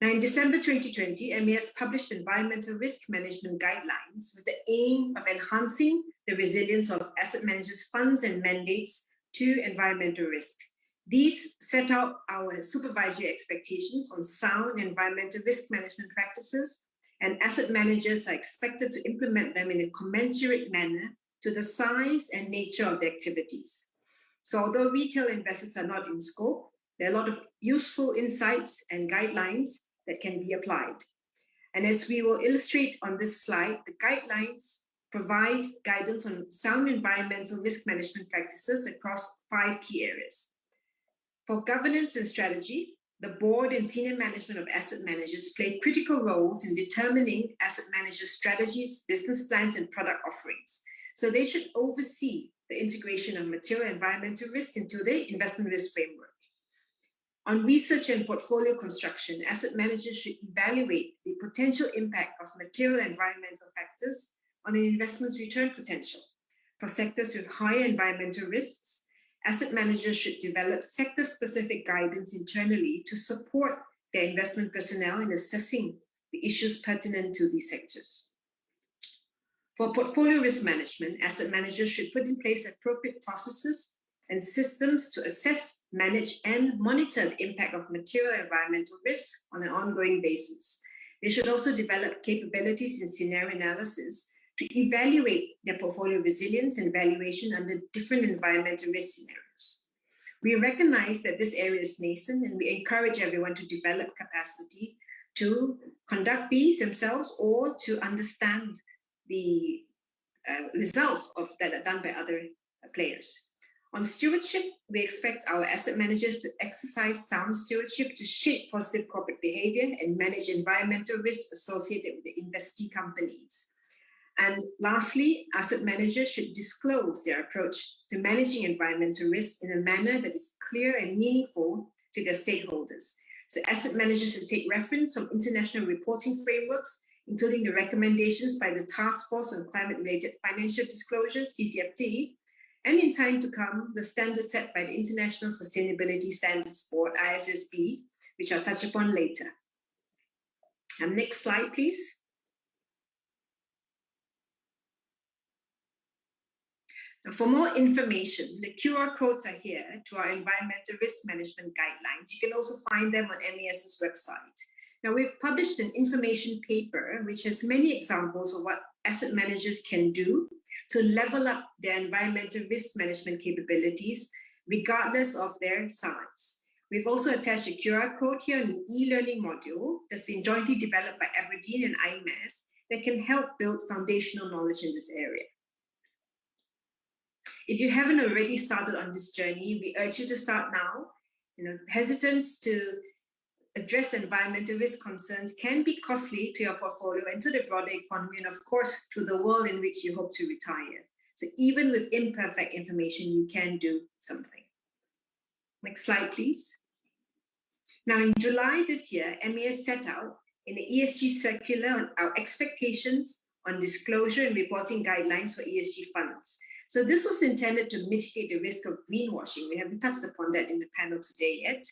Now, in December 2020, MAS published environmental risk management guidelines with the aim of enhancing the resilience of asset managers' funds and mandates to environmental risk. These set out our supervisory expectations on sound environmental risk management practices, and asset managers are expected to implement them in a commensurate manner to the size and nature of the activities. So although retail investors are not in scope, there are a lot of useful insights and guidelines that can be applied. And as we will illustrate on this slide, the guidelines provide guidance on sound environmental risk management practices across 5 key areas. For governance and strategy, the board and senior management of asset managers play critical roles in determining asset managers' strategies, business plans, and product offerings. So they should oversee the integration of material environmental risk into the investment risk framework. On research and portfolio construction, asset managers should evaluate the potential impact of material environmental factors on an investment's return potential. For sectors with higher environmental risks, asset managers should develop sector-specific guidance internally to support their investment personnel in assessing the issues pertinent to these sectors. For portfolio risk management, asset managers should put in place appropriate processes and systems to assess, manage, and monitor the impact of material environmental risk on an ongoing basis. They should also develop capabilities in scenario analysis to evaluate their portfolio resilience and valuation under different environmental risk scenarios. We recognize that this area is nascent, and we encourage everyone to develop capacity to conduct these themselves or to understand the results of that are done by other players. On stewardship, we expect our asset managers to exercise sound stewardship to shape positive corporate behavior and manage environmental risks associated with the investee companies. And lastly, asset managers should disclose their approach to managing environmental risks in a manner that is clear and meaningful to their stakeholders. So asset managers should take reference from international reporting frameworks, including the recommendations by the Task Force on Climate-Related Financial Disclosures, TCFD, and in time to come, the standards set by the International Sustainability Standards Board, ISSB, which I'll touch upon later. Next slide, please. For more information, the QR codes are here to our environmental risk management guidelines. You can also find them on MAS's website. Now, we've published an information paper which has many examples of what asset managers can do to level up their environmental risk management capabilities, regardless of their size. We've also attached a QR code here in an e-learning module that's been jointly developed by Aberdeen and IMAS that can help build foundational knowledge in this area. If you haven't already started on this journey, we urge you to start now. Hesitance to address environmental risk concerns can be costly to your portfolio and to the broader economy, and of course, to the world in which you hope to retire. So even with imperfect information, you can do something. Next slide, please. Now, in July this year, MAS set out in the ESG circular on our expectations on disclosure and reporting guidelines for ESG funds. So this was intended to mitigate the risk of greenwashing. We haven't touched upon that in the panel today yet.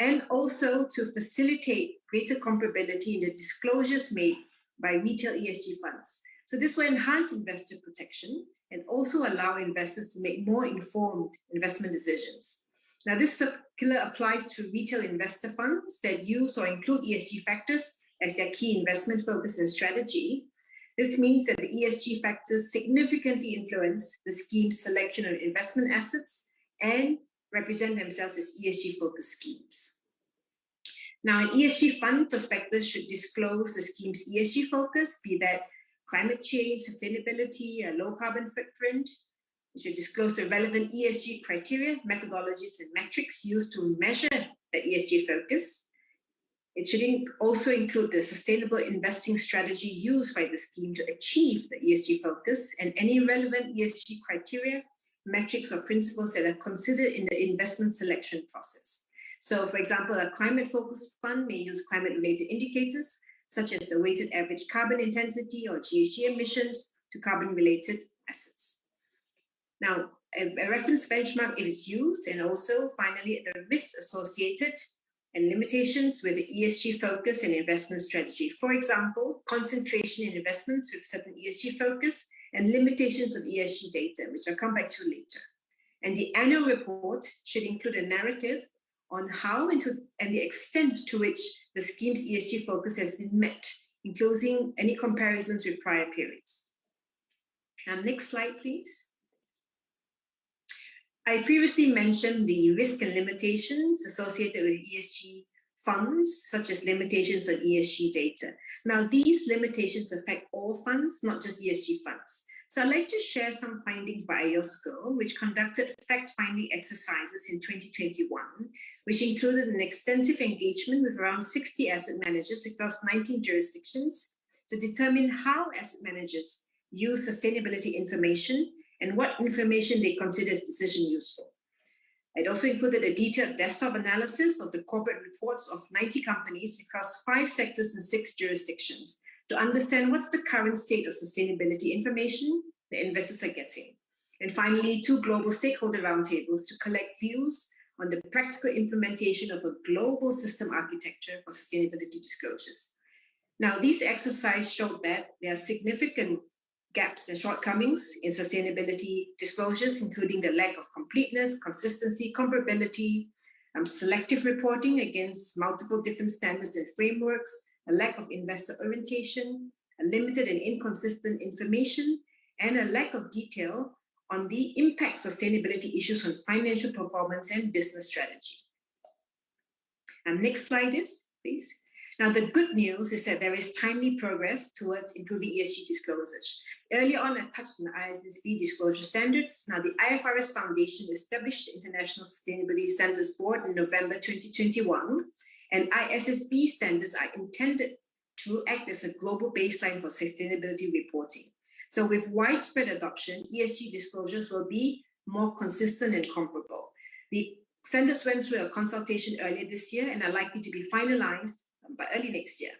And also to facilitate greater comparability in the disclosures made by retail ESG funds. So this will enhance investor protection and also allow investors to make more informed investment decisions. Now, this circular applies to retail investor funds that use or include ESG factors as their key investment focus and strategy. This means that the ESG factors significantly influence the scheme's selection of investment assets and represent themselves as ESG-focused schemes. Now, an ESG fund prospectus should disclose the scheme's ESG focus, be that climate change, sustainability, a low-carbon footprint. It should disclose the relevant ESG criteria, methodologies, and metrics used to measure the ESG focus. It should also include the sustainable investing strategy used by the scheme to achieve the ESG focus and any relevant ESG criteria, metrics, or principles that are considered in the investment selection process. So, for example, a climate-focused fund may use climate-related indicators, such as the weighted average carbon intensity or GHG emissions to carbon-related assets. Now, a reference benchmark is used, and also, finally, the risks associated and limitations with the ESG focus and investment strategy. For example, concentration in investments with certain ESG focus and limitations of ESG data, which I'll come back to later. And the annual report should include a narrative on how and the extent to which the scheme's ESG focus has been met, including any comparisons with prior periods. Next slide, please. I previously mentioned the risk and limitations associated with ESG funds, such as limitations on ESG data. Now, these limitations affect all funds, not just ESG funds. So I'd like to share some findings by IOSCO, which conducted fact-finding exercises in 2021, which included an extensive engagement with around 60 asset managers across 19 jurisdictions to determine how asset managers use sustainability information and what information they consider as decision useful. It also included a detailed desktop analysis of the corporate reports of 90 companies across 5 sectors and 6 jurisdictions to understand what's the current state of sustainability information that investors are getting. And finally, 2 global stakeholder roundtables to collect views on the practical implementation of a global system architecture for sustainability disclosures. Now, these exercises showed that there are significant gaps and shortcomings in sustainability disclosures, including the lack of completeness, consistency, comparability, selective reporting against multiple different standards and frameworks, a lack of investor orientation, a limited and inconsistent information, and a lack of detail on the impact of sustainability issues on financial performance and business strategy. And next slide is, please. Now, the good news is that there is timely progress towards improving ESG disclosures. Earlier on, I touched on the ISSB disclosure standards. Now, the IFRS Foundation established the International Sustainability Standards Board in November 2021, and ISSB standards are intended to act as a global baseline for sustainability reporting. So with widespread adoption, ESG disclosures will be more consistent and comparable. The standards went through a consultation earlier this year and are likely to be finalized by early next year.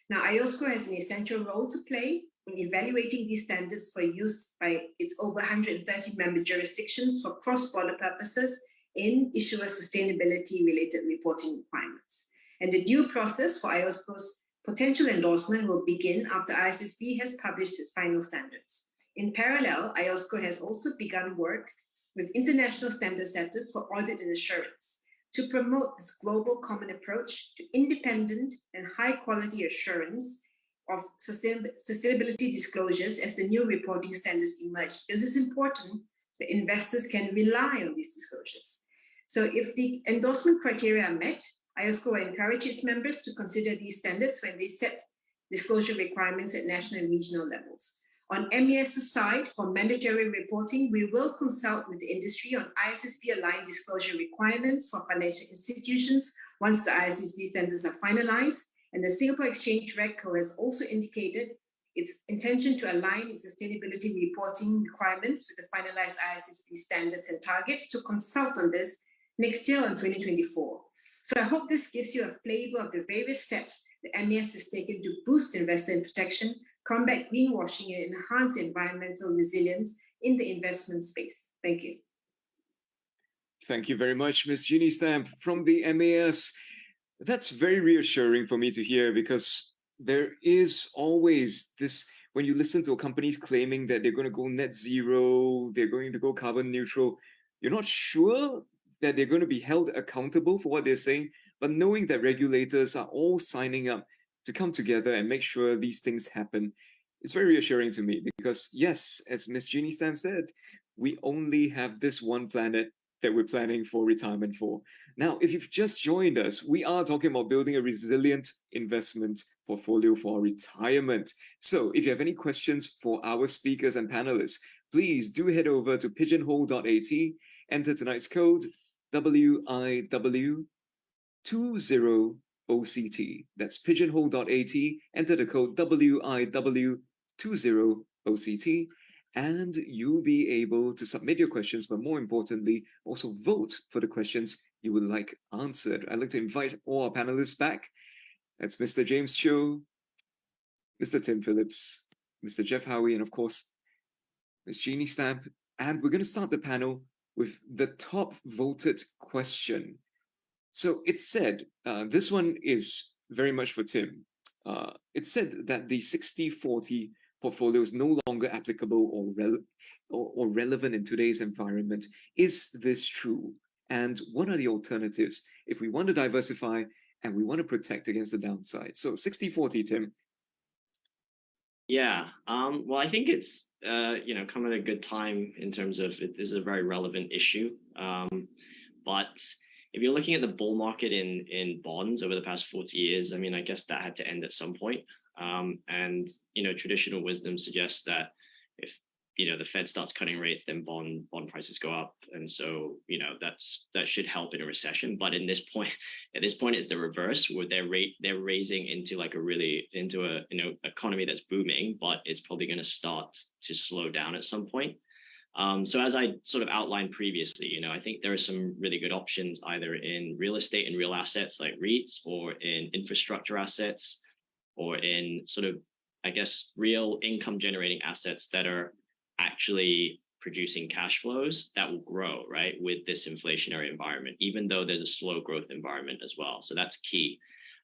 Now, IOSCO has an essential role to play in evaluating these standards for use by its over 130 member jurisdictions for cross-border purposes in issuer sustainability-related reporting requirements. And the due process for IOSCO's potential endorsement will begin after ISSB has published its final standards. In parallel, IOSCO has also begun work with international standard setters for audit and assurance to promote this global common approach to independent and high-quality assurance of sustainability disclosures as the new reporting standards emerge. This is important that investors can rely on these disclosures. So if the endorsement criteria are met, IOSCO will encourage its members to consider these standards when they set disclosure requirements at national and regional levels. On MES's side, for mandatory reporting, we will consult with the industry on ISSB-aligned disclosure requirements for financial institutions once the ISSB standards are finalized. And the Singapore Exchange RegCo has also indicated its intention to align its sustainability reporting requirements with the finalized ISSB standards and targets to consult on this next year on 2024. So I hope this gives you a flavor of the various steps that MES has taken to boost investor protection, combat greenwashing, and enhance environmental resilience in the investment space. Thank you. Thank you very much, Ms. Jeannie Stamp from the MAS. That's very reassuring for me to hear, because there is always this, when you listen to companies claiming that they're going to go net zero, they're going to go carbon neutral, you're not sure that they're going to be held accountable for what they're saying, but knowing that regulators are all signing up to come together and make sure these things happen, it's very reassuring to me, because yes, as Ms. Jeannie Stamp said, we only have this one planet that we're planning for retirement for. Now, if you've just joined us, we are talking about building a resilient investment portfolio for retirement. So if you have any questions for our speakers and panelists, please do head over to pigeonhole.at, enter tonight's code WIW20OCT. That's pigeonhole.at, enter the code WIW20OCT, and you'll be able to submit your questions, but more importantly, also vote for the questions you would like answered. I'd like to invite all our panelists back. That's Mr. James Cho, Mr. Tim Phillips, Mr. Jeff Howie, and of course, Ms. Jeannie Stamp. And we're going to start the panel with the top voted question. So it said, this one is very much for Tim. It said that the 60-40 portfolio is no longer applicable or relevant in today's environment. Is this true? And what are the alternatives if we want to diversify and we want to protect against the downside? So 60-40, Tim. Yeah, well, I think it's come at a good time in terms of this is a very relevant issue. But if you're looking at the bull market in bonds over the past 40 years, I mean, I guess that had to end at some point. And traditional wisdom suggests that if the Fed starts cutting rates, then bond prices go up, and so that should help in a recession. But at this point, it's the reverse, where they're raising into a economy that's booming, but it's probably going to start to slow down at some point. So as I sort of outlined previously, I think there are some really good options either in real estate and real assets like REITs, or in infrastructure assets, or in sort of, I guess, real income generating assets that are actually producing cash flows that will grow, right, with this inflationary environment, even though there's a slow growth environment as well. So that's key.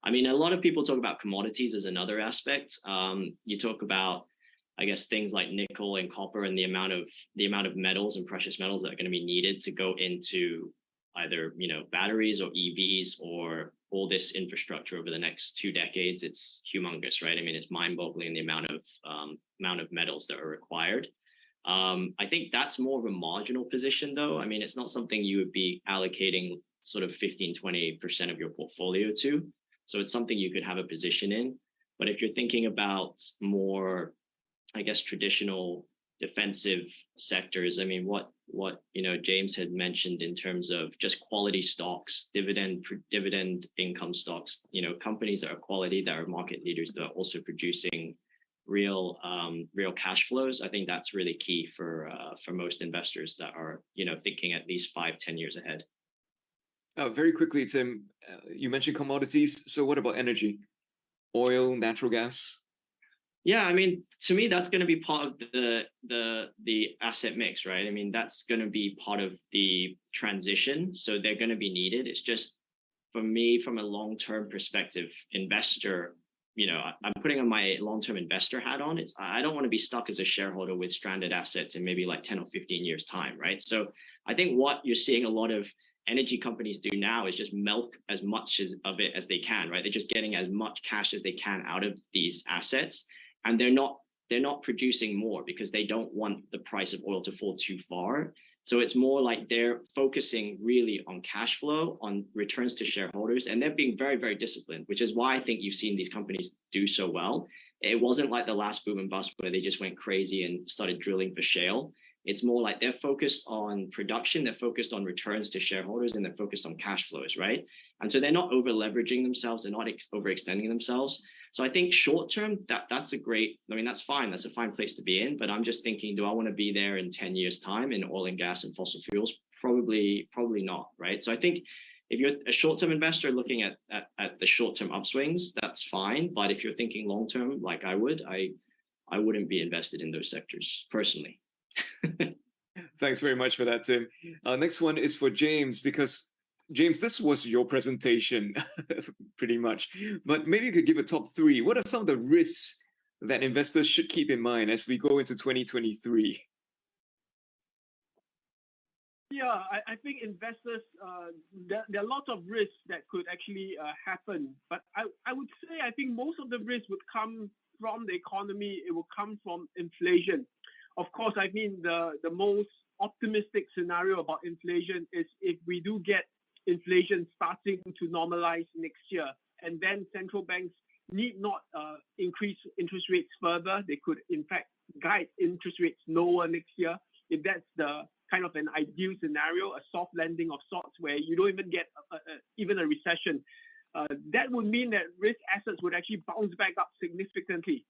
I mean, a lot of people talk about commodities as another aspect. You talk about, I guess, things like nickel and copper and the amount of metals and precious metals that are going to be needed to go into either batteries or EVs or all this infrastructure over the next 2 decades. It's humongous, right? I mean, it's mind-boggling the amount of metals that are required. I think that's more of a marginal position, though. I mean, it's not something you would be allocating sort of 15-20% of your portfolio to. So it's something you could have a position in. But if you're thinking about more, I guess, traditional defensive sectors, I mean, what James had mentioned in terms of just quality stocks, dividend income stocks, companies that are quality, that are market leaders, that are also producing real cash flows. I think that's really key for most investors that are thinking at least 5-10 years ahead. Very quickly, Tim, you mentioned commodities. So what about energy, oil, natural gas? Yeah, I mean, to me, that's going to be part of the asset mix, right? I mean, that's going to be part of the transition. So they're going to be needed. It's just, for me, from a long-term perspective, investor, I'm putting on my long-term investor hat on. I don't want to be stuck as a shareholder with stranded assets in maybe like 10 or 15 years time, right? So I think what you're seeing a lot of energy companies do now is just milk as much of it as they can, right? They're just getting as much cash as they can out of these assets. And they're not producing more because they don't want the price of oil to fall too far. So it's more like they're focusing really on cash flow, on returns to shareholders, and they're being very, very disciplined, which is why I think you've seen these companies do so well. It wasn't like the last boom and bust where they just went crazy and started drilling for shale. It's more like they're focused on production, they're focused on returns to shareholders, and they're focused on cash flows, right? And so they're not over leveraging themselves, they're not overextending themselves. So I think short term, that's fine. That's a fine place to be in. But I'm just thinking, do I want to be there in 10 years time in oil and gas and fossil fuels? Probably not, right? So I think if you're a short-term investor looking at the short-term upswings, that's fine. But if you're thinking long-term, like I wouldn't be invested in those sectors personally. Thanks very much for that, Tim. Next one is for James, because James, this was your presentation pretty much, but maybe you could give a top 3. What are some of the risks that investors should keep in mind as we go into 2023? Yeah, I think investors, there are lots of risks that could actually happen. But I would say I think most of the risks would come from the economy. It will come from inflation. Of course, I mean, the most optimistic scenario about inflation is if we do get inflation starting to normalize next year, and then central banks need not increase interest rates further. They could, in fact, guide interest rates lower next year. If that's the kind of an ideal scenario, a soft landing of sorts where you don't even get even a recession, that would mean that risk assets would actually bounce back up significantly.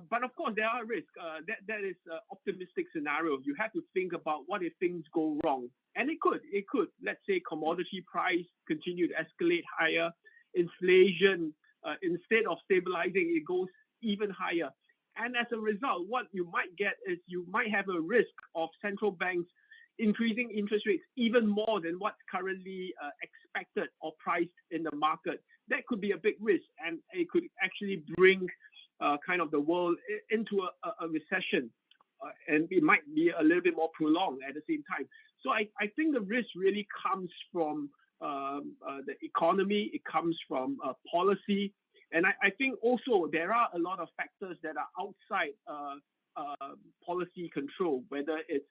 But of course, there are risks. That is an optimistic scenario. You have to think about what if things go wrong. And it could. Let's say commodity price continue to escalate higher. Inflation, instead of stabilizing, it goes even higher. And as a result, what you might get is you might have a risk of central banks increasing interest rates even more than what's currently expected or priced in the market. That could be a big risk, and it could actually bring kind of the world into a recession, and it might be a little bit more prolonged at the same time. So I think the risk really comes from the economy, it comes from policy, and I think also there are a lot of factors that are outside policy control, whether it's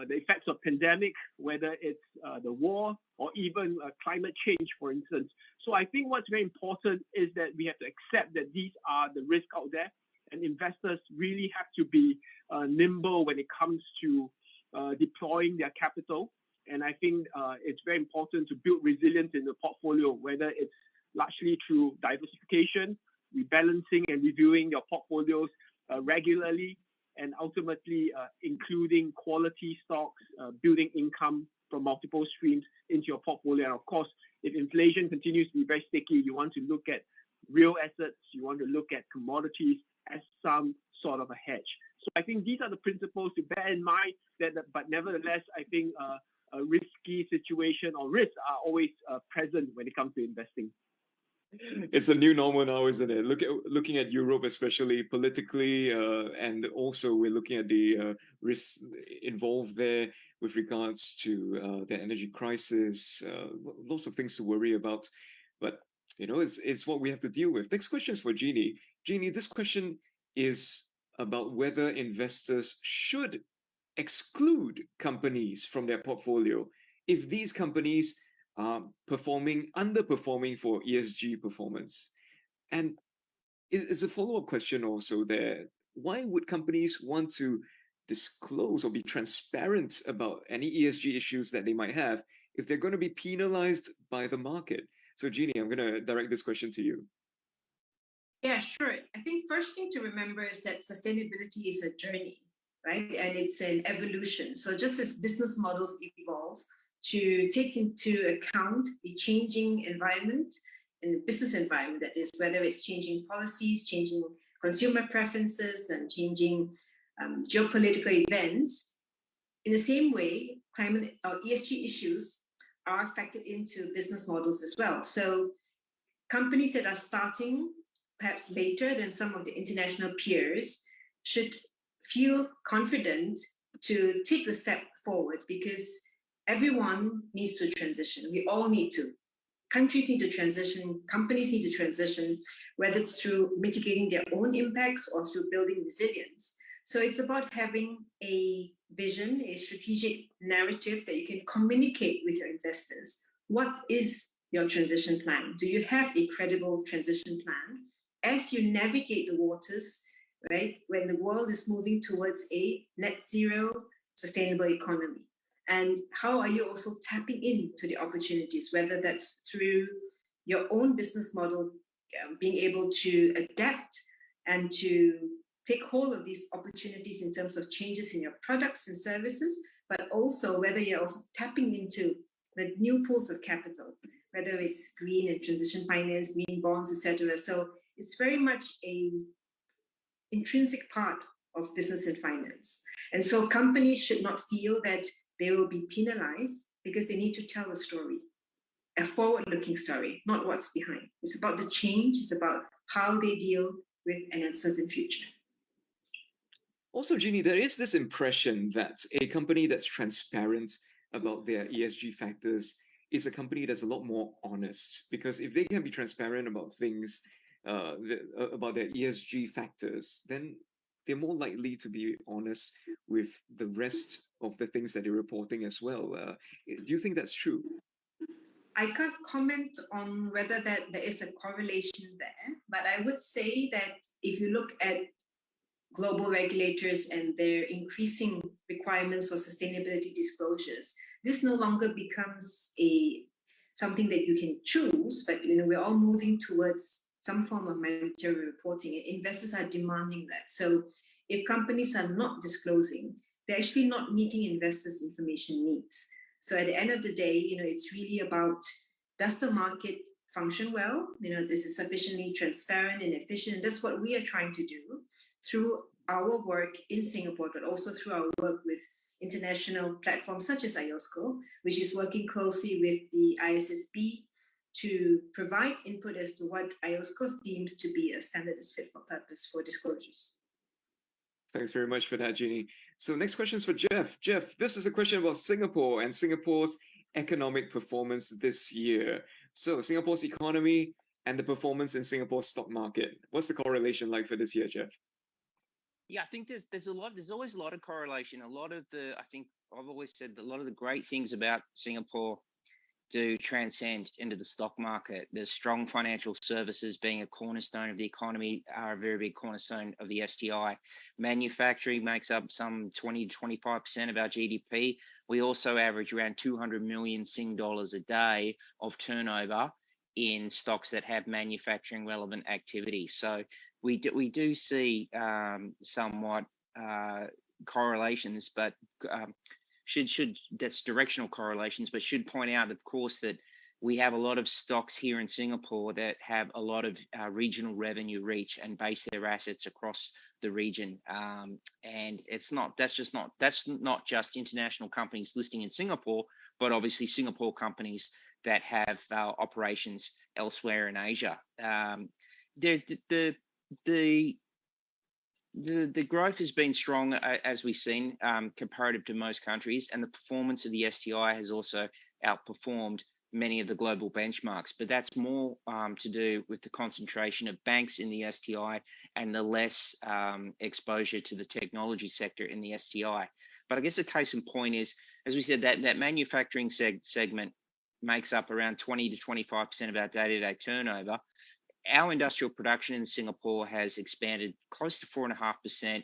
the effects of pandemic, whether it's the war, or even climate change, for instance. So I think what's very important is that we have to accept that these are the risks out there, and investors really have to be nimble when it comes to deploying their capital. And I think it's very important to build resilience in the portfolio, whether it's largely through diversification, rebalancing and reviewing your portfolios regularly, and ultimately including quality stocks, building income from multiple streams into your portfolio. And of course, if inflation continues to be very sticky, you want to look at real assets, you want to look at commodities as some sort of a hedge. So I think these are the principles to bear in mind, but nevertheless, I think a risky situation or risks are always present when it comes to investing. It's a new normal now, isn't it? Looking at Europe, especially politically, and also we're looking at the risks involved there with regards to the energy crisis. Lots of things to worry about, but it's what we have to deal with. Next question is for Jeannie. Jeannie, this question is about whether investors should exclude companies from their portfolio if these companies underperforming for ESG performance. And is a follow-up question also there. Why would companies want to disclose or be transparent about any ESG issues that they might have if they're going to be penalized by the market? So Jeannie, I'm going to direct this question to you. Yeah, sure. I think first thing to remember is that sustainability is a journey, right? And it's an evolution. So just as business models evolve to take into account the changing environment and the business environment, that is, whether it's changing policies, changing consumer preferences, and changing geopolitical events, in the same way, climate or ESG issues are factored into business models as well. So companies that are starting perhaps later than some of the international peers should feel confident to take the step forward, because everyone needs to transition. We all need to. Countries need to transition, companies need to transition, whether it's through mitigating their own impacts or through building resilience. So it's about having a vision, a strategic narrative that you can communicate with your investors. What is your transition plan? Do you have a credible transition plan as you navigate the waters, right, when the world is moving towards a net zero sustainable economy? And how are you also tapping into the opportunities, whether that's through your own business model, being able to adapt and to take hold of these opportunities in terms of changes in your products and services, but also whether you're also tapping into the new pools of capital, whether it's green and transition finance, green bonds, etc. So it's very much a intrinsic part of business and finance. And so companies should not feel that they will be penalized because they need to tell a story, a forward-looking story, not what's behind. It's about the change, it's about how they deal with an uncertain future. Also, Jeannie, there is this impression that a company that's transparent about their ESG factors is a company that's a lot more honest, because if they can be transparent about things, about their ESG factors, then they're more likely to be honest with the rest of the things that they're reporting as well. Do you think that's true? I can't comment on whether that there is a correlation there, but I would say that if you look at global regulators and their increasing requirements for sustainability disclosures, this no longer becomes something that you can choose, but we're all moving towards some form of mandatory reporting, and investors are demanding that. So if companies are not disclosing, they're actually not meeting investors' information needs. So at the end of the day, it's really about, does the market function well? This is sufficiently transparent and efficient. And that's what we are trying to do through our work in Singapore, but also through our work with international platforms such as IOSCO, which is working closely with the ISSB to provide input as to what IOSCO deems to be a standard that's fit for purpose for disclosures. Thanks very much for that, Jeannie. So next question is for Jeff. Jeff, this is a question about Singapore and Singapore's economic performance this year. So Singapore's economy and the performance in Singapore's stock market. What's the correlation like for this year, Jeff? Yeah, I think there's always a lot of correlation. I think I've always said that a lot of the great things about Singapore do transcend into the stock market. There's strong financial services being a cornerstone of the economy, are a very big cornerstone of the STI. Manufacturing makes up some 20 to 25% of our GDP. We also average around 200 million Sing dollars a day of turnover in stocks that have manufacturing relevant activity. So we do see somewhat correlations, but should that's directional correlations, but should point out, of course, that we have a lot of stocks here in Singapore that have a lot of regional revenue reach and base their assets across the region. And that's not just international companies listing in Singapore, but obviously Singapore companies that have operations elsewhere in Asia. The growth has been strong, as we've seen, comparative to most countries, and the performance of the STI has also outperformed many of the global benchmarks. But that's more to do with the concentration of banks in the STI and the less exposure to the technology sector in the STI. But I guess the case in point is, as we said, that manufacturing segment makes up around 20 to 25% of our day-to-day turnover, our industrial production in Singapore has expanded close to 4.5%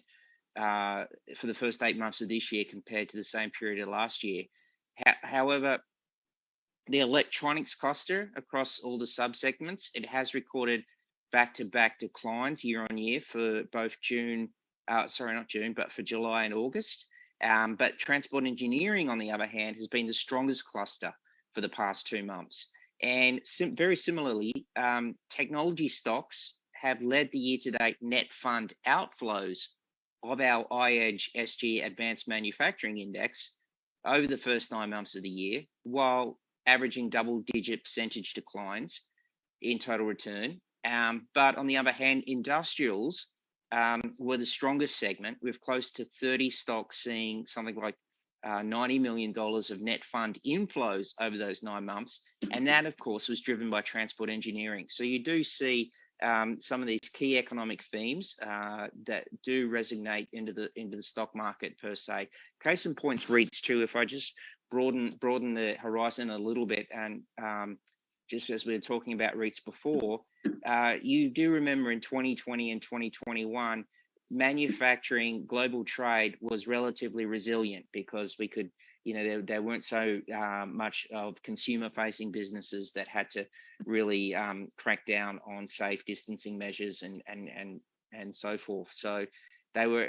for the first 8 months of this year compared to the same period of last year. However, the electronics cluster across all the subsegments, it has recorded back-to-back declines year on year for both for July and August. But transport engineering, on the other hand, has been the strongest cluster for the past 2 months. And very similarly, technology stocks have led the year-to-date net fund outflows of our iEdge SG Advanced Manufacturing Index over the first 9 months of the year, while averaging double-digit percentage declines in total return. But on the other hand, industrials were the strongest segment, with close to 30 stocks seeing something like $90 million of net fund inflows over those 9 months. And that, of course, was driven by transport engineering. So you do see some of these key economic themes that do resonate into the stock market per se. Case in points, REITs too. If I just broaden the horizon a little bit, and just as we were talking about REITs before, you do remember in 2020 and 2021, manufacturing global trade was relatively resilient because we could, there weren't so much of consumer-facing businesses that had to really crack down on safe distancing measures and so forth. So they were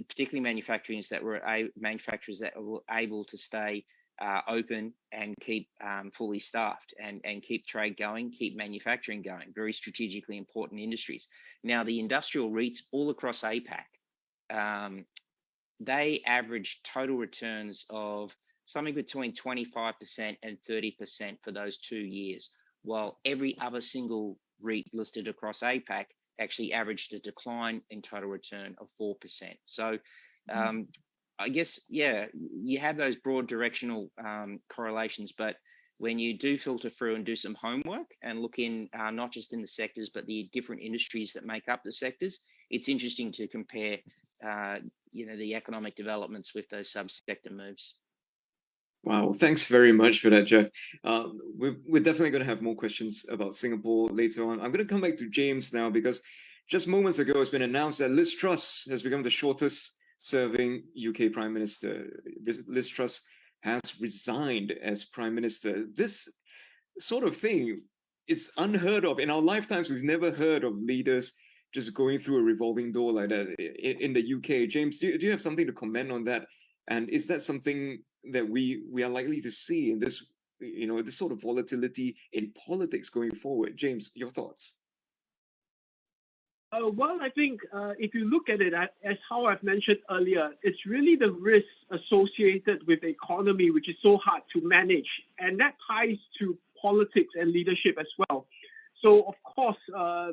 particularly manufacturers that were able to stay open and keep fully staffed and keep trade going, keep manufacturing going. Very strategically important industries. Now, the industrial REITs all across APAC, they averaged total returns of something between 25% and 30% for those 2 years, while every other single REIT listed across APAC actually averaged a decline in total return of 4%. So I guess, yeah, you have those broad directional correlations, but when you do filter through and do some homework and look in not just in the sectors, but the different industries that make up the sectors, it's interesting to compare, the economic developments with those subsector moves. Wow, thanks very much for that, Jeff. We're definitely going to have more questions about Singapore later on. I'm going to come back to James now, because just moments ago, it's been announced that Liz Truss has become the shortest serving UK Prime Minister. Liz Truss has resigned as Prime Minister. This sort of thing is unheard of. In our lifetimes, we've never heard of leaders just going through a revolving door like that in the UK. James, do you have something to comment on that? And is that something that we are likely to see in this, this sort of volatility in politics going forward? James, your thoughts? Well, I think if you look at it, as how I've mentioned earlier, it's really the risks associated with the economy, which is so hard to manage. And that ties to politics and leadership as well. So, of course,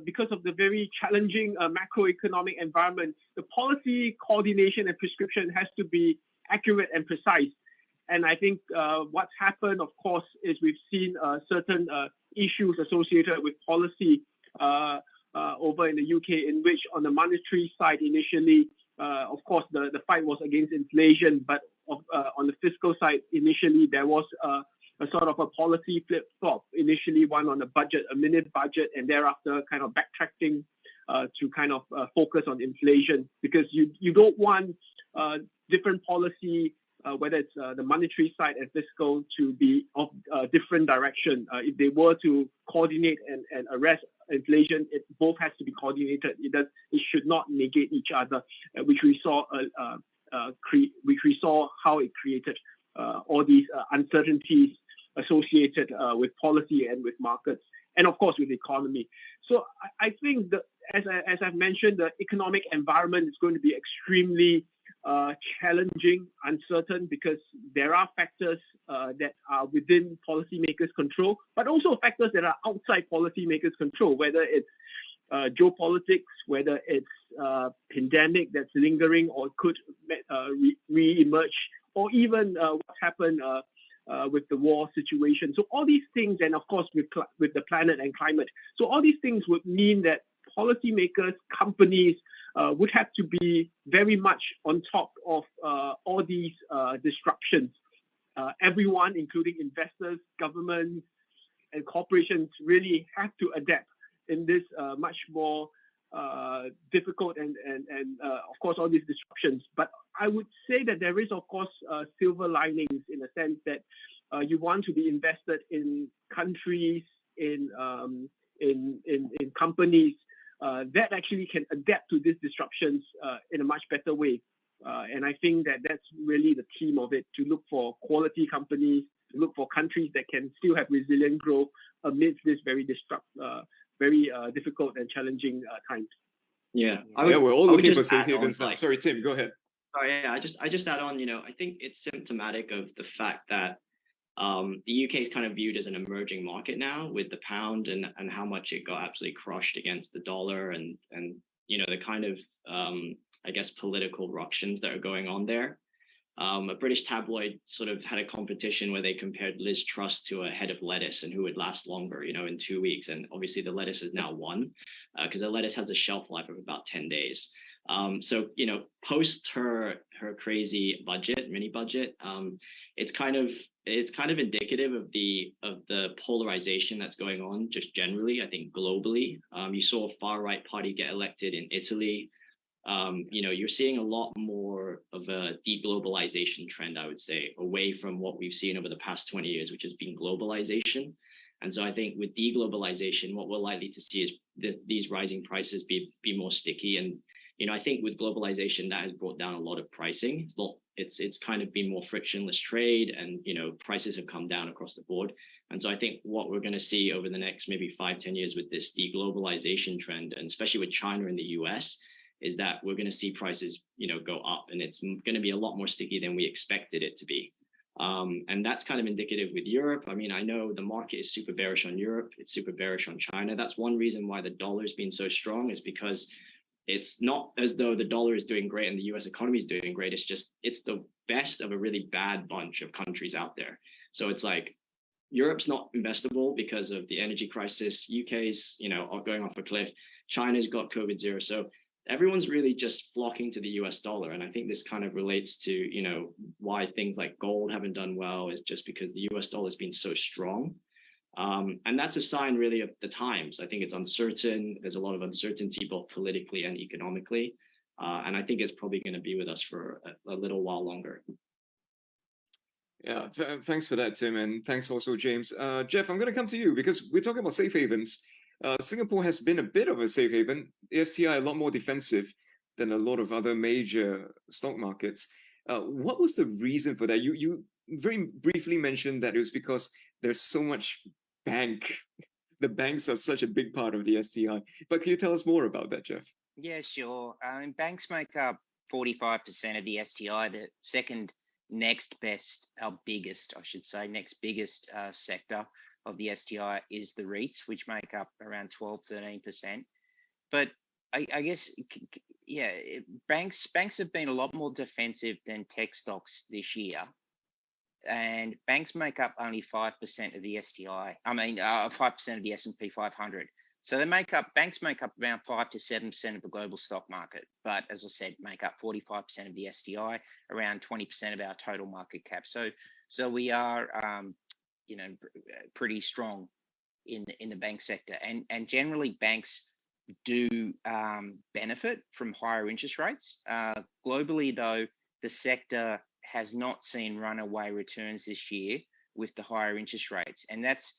because of the very challenging macroeconomic environment, the policy coordination and prescription has to be accurate and precise. And I think what's happened, of course, is we've seen certain issues associated with policy over in the UK, in which on the monetary side initially, of course, the fight was against inflation, but on the fiscal side, initially, there was a sort of a policy flip-flop. Initially, one on the budget, a minute budget, and thereafter kind of backtracking to kind of focus on inflation, because you don't want different policy, whether it's the monetary side and fiscal, to be of different direction. If they were to coordinate and arrest inflation, it both has to be coordinated. It should not negate each other, which we saw how it created all these uncertainties associated with policy and with markets, and of course with the economy. So I think that, as I've mentioned, the economic environment is going to be extremely challenging, uncertain, because there are factors that are within policymakers' control, but also factors that are outside policymakers' control, whether it's geopolitics, whether it's pandemic that's lingering or could re-emerge, or even what's happened with the war situation. So all these things, and of course with the planet and climate. So all these things would mean that policymakers, companies would have to be very much on top of all these disruptions. everyone, including investors, governments, and corporations, really have to adapt in this much more difficult and of course all these disruptions. But I would say that there is of course silver linings in the sense that you want to be invested in countries, in companies that actually can adapt to these disruptions in a much better way. And I think that that's really the theme of it, to look for quality companies, to look for countries that can still have resilient growth amidst this very difficult and challenging times. Yeah, we're all looking for safe havens now. Sorry, Tim, go ahead. Oh yeah, I just add on. I think it's symptomatic of the fact that the UK is kind of viewed as an emerging market now with the pound and how much it got absolutely crushed against the dollar and the kind of I guess political ructions that are going on there. A British tabloid sort of had a competition where they compared Liz Truss to a head of lettuce and who would last longer, in 2 weeks. And obviously the lettuce has now won because the lettuce has a shelf life of about 10 days. So, post her crazy mini budget, it's kind of indicative of the polarization that's going on just generally, I think globally. You saw a far right party get elected in Italy. You're seeing a lot more of a deglobalization trend, I would say, away from what we've seen over the past 20 years, which has been globalization. And so I think with deglobalization, what we're likely to see is these rising prices be more sticky. And I think with globalization, that has brought down a lot of pricing. It's kind of been more frictionless trade, and prices have come down across the board. And so I think what we're going to see over the next maybe 5-10 years with this deglobalization trend, and especially with China and the US, is that we're going to see prices go up, and it's going to be a lot more sticky than we expected it to be. And that's kind of indicative with Europe. I mean, I know the market is super bearish on Europe. It's super bearish on China. That's one reason why the dollar's been so strong, is because it's not as though the dollar is doing great and the US economy is doing great. It's the best of a really bad bunch of countries out there. So it's like Europe's not investable because of the energy crisis. UK's, going off a cliff. China's got COVID zero. So everyone's really just flocking to the US dollar. And I think this kind of relates to, why things like gold haven't done well, is just because the US dollar has been so strong. And that's a sign really of the times. I think it's uncertain. There's a lot of uncertainty, both politically and economically. And I think it's probably going to be with us for a little while longer. Yeah, thanks for that, Tim. And thanks also, James. Jeff, I'm going to come to you because we're talking about safe havens. Singapore has been a bit of a safe haven. The STI a lot more defensive than a lot of other major stock markets. What was the reason for that? You very briefly mentioned that it was because there's so much the banks are such a big part of the STI. But can you tell us more about that, Jeff? Yeah, sure. Banks make up 45% of the STI. The second next best, our biggest, I should say, next biggest sector of the STI is the REITs, which make up around 12-13%. But I guess, yeah, banks have been a lot more defensive than tech stocks this year. And banks make up only 5% of the STI. 5% of the S&P 500. So banks make up around 5 to 7% of the global stock market. But as I said, make up 45% of the STI, around 20% of our total market cap. So we are, pretty strong in the bank sector. And generally, banks do benefit from higher interest rates. Globally, though, the sector has not seen runaway returns this year with the higher interest rates. And that's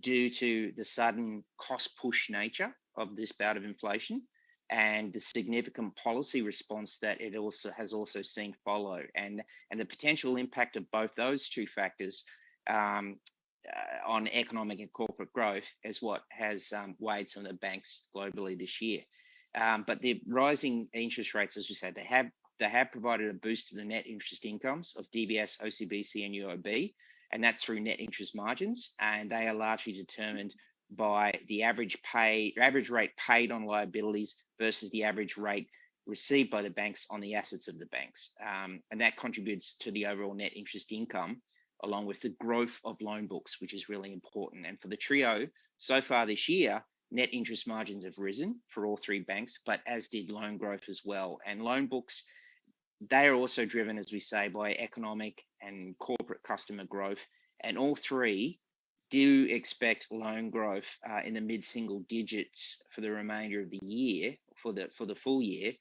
due to the sudden cost push nature of this bout of inflation and the significant policy response that it has also seen follow. And the potential impact of both those two factors on economic and corporate growth is what has weighed some of the banks globally this year. But the rising interest rates, as we said, they have provided a boost to the net interest incomes of DBS, OCBC, and UOB, and that's through net interest margins, and they are largely determined by the average rate paid on liabilities versus the average rate received by the banks on the assets of the banks, and that contributes to the overall net interest income, along with the growth of loan books, which is really important. And for the trio, so far this year, net interest margins have risen for all three banks, but as did loan growth as well. And loan books, they are also driven, as we say, by economic and corporate customer growth. And all three do expect loan growth in the mid-single digits for the remainder of the year, for the full year.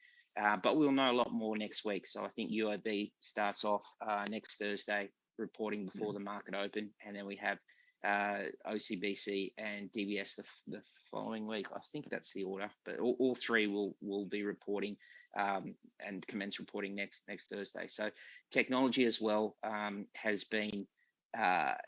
But we'll know a lot more next week. So I think UOB starts off next Thursday, reporting before the market open, and then we have OCBC and DBS the following week. I think that's the order, but all three will be reporting and commence reporting next Thursday. So technology as well has been,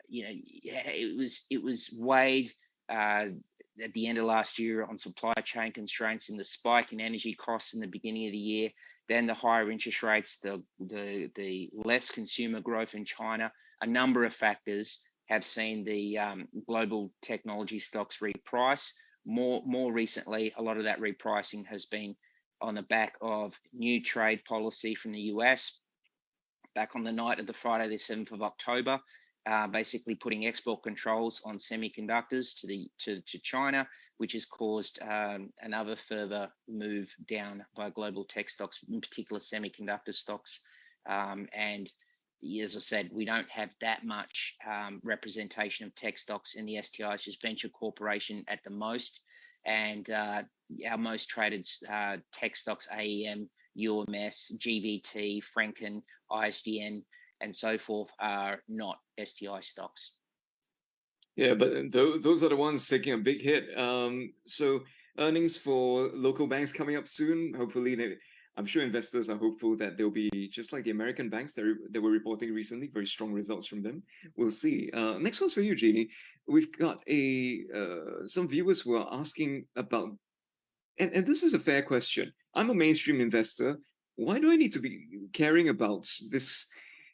it was weighed at the end of last year on supply chain constraints and the spike in energy costs in the beginning of the year. Then the higher interest rates, the less consumer growth in China, a number of factors have seen the global technology stocks reprice. More recently, a lot of that repricing has been on the back of new trade policy from the US back on the night of the Friday, the 7th of October, basically putting export controls on semiconductors to China, which has caused another further move down by global tech stocks, in particular semiconductor stocks. And as I said, we don't have that much representation of tech stocks in the STIs, just Venture Corporation at the most. And our most traded tech stocks, AEM, UMS, GVT, Franken, ISDN, and so forth, are not STI stocks. Yeah, but those are the ones taking a big hit. So earnings for local banks coming up soon. Hopefully, I'm sure investors are hopeful that they'll be just like the American banks that were reporting recently, very strong results from them. We'll see. Next one's for you, Jeannie. We've got some viewers who are asking about, and this is a fair question. I'm a mainstream investor. Why do I need to be caring about this?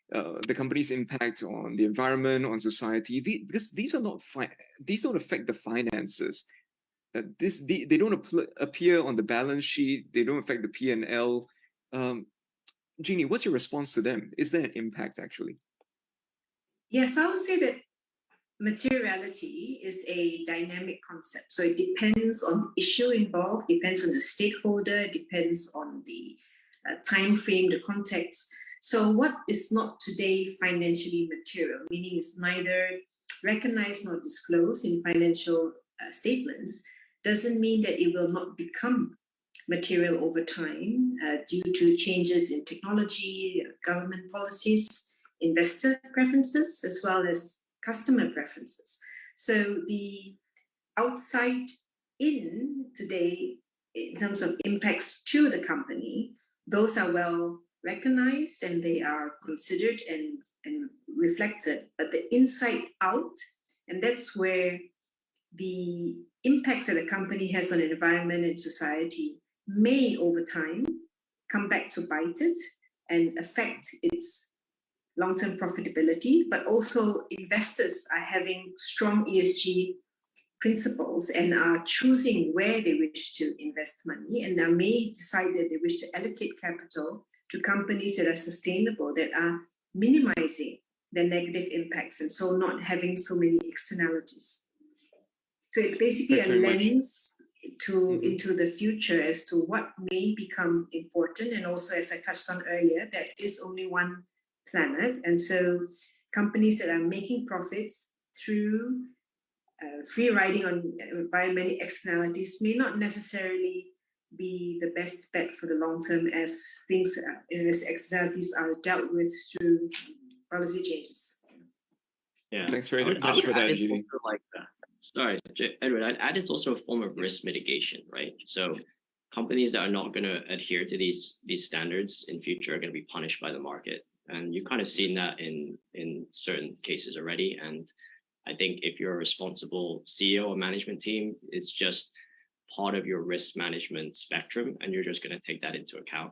The company's impact on the environment, on society, because these are not these don't affect the finances. They don't appear on the balance sheet. They don't affect the P&L. Jeannie, what's your response to them? Is there an impact actually? Yes, I would say that materiality is a dynamic concept. So it depends on the issue involved, depends on the stakeholder, depends on the time frame, the context. So what is not today financially material, meaning it's neither recognized nor disclosed in financial statements, doesn't mean that it will not become material over time due to changes in technology, government policies, investor preferences, as well as customer preferences. So the outside in today, in terms of impacts to the company, those are well recognized and they are considered and reflected. But the inside out, and that's where the impacts that a company has on the environment and society may over time come back to bite it and affect its long-term profitability, but also investors are having strong ESG principles and are choosing where they wish to invest money, and they may decide that they wish to allocate capital to companies that are sustainable, that are minimizing the negative impacts, and so not having so many externalities. So it's basically a lens into the future as to what may become important. And also, as I touched on earlier, there is only one planet. And so companies that are making profits through free riding on environmental externalities may not necessarily be the best bet for the long term as things, as externalities are dealt with through policy changes. Yeah, thanks very much for that, Judy. Sorry, Edward, I'd add it's also a form of risk mitigation, right? So companies that are not going to adhere to these standards in future are going to be punished by the market. And you've kind of seen that in certain cases already. And I think if you're a responsible CEO or management team, it's just part of your risk management spectrum, and you're just going to take that into account.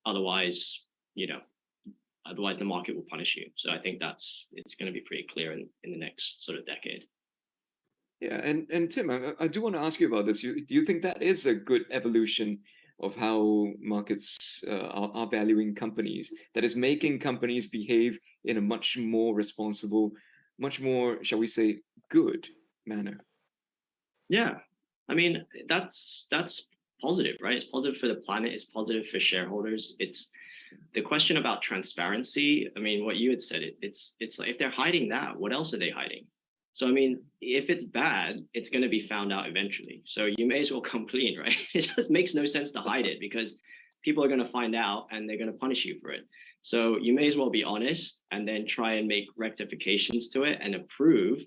Otherwise, the market will punish you. So I think it's going to be pretty clear in the next sort of decade. Yeah, and Tim, I do want to ask you about this. Do you think that is a good evolution of how markets are valuing companies? That is making companies behave in a much more responsible, much more, shall we say, good manner? Yeah, I mean, that's positive, right? It's positive for the planet. It's positive for shareholders. It's the question about transparency, I mean, what you had said, it's like if they're hiding that, what else are they hiding? So I mean, if it's bad, it's going to be found out eventually. So you may as well come clean, right? It just makes no sense to hide it because people are going to find out and they're going to punish you for it. So you may as well be honest and then try and make rectifications to it and approve.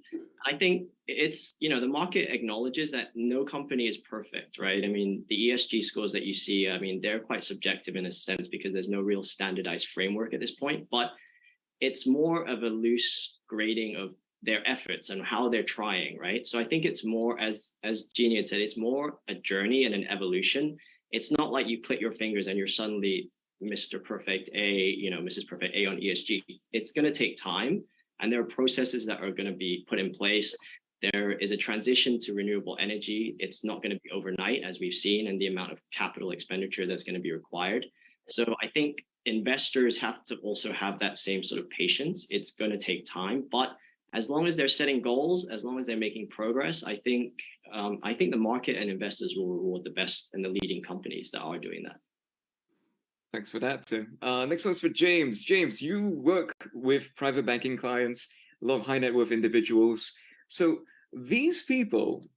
I think it's, you know, the market acknowledges that no company is perfect, right? I mean, the ESG scores that you see, I mean, they're quite subjective in a sense because there's no real standardized framework at this point, but it's more of a loose grading of their efforts and how they're trying, right? So I think it's more, as Jeannie had said, it's more a journey and an evolution. It's not like you click your fingers and you're suddenly Mr. Perfect A, you know, Mrs. Perfect A on ESG. It's going to take time, and there are processes that are going to be put in place. There is a transition to renewable energy. It's not going to be overnight, as we've seen, and the amount of capital expenditure that's going to be required. So I think investors have to also have that same sort of patience. It's going to take time, but as long as they're setting goals, as long as they're making progress, I think the market and investors will reward the best and the leading companies that are doing that. Thanks for that, Tim. Next one's for James. James, you work with private banking clients, a lot of high net worth individuals. So these people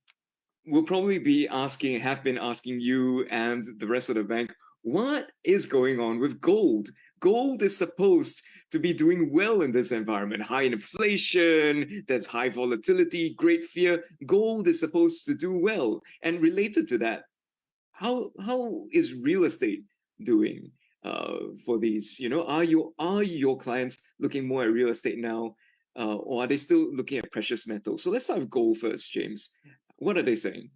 will probably be asking, have been asking you and the rest of the bank, what is going on with gold? Gold is supposed to be doing well in this environment. High inflation, there's high volatility, great fear. Gold is supposed to do well. And related to that, how is real estate doing for these? You know, are your clients looking more at real estate now, or are they still looking at precious metals? So let's start with gold first, James. What are they saying?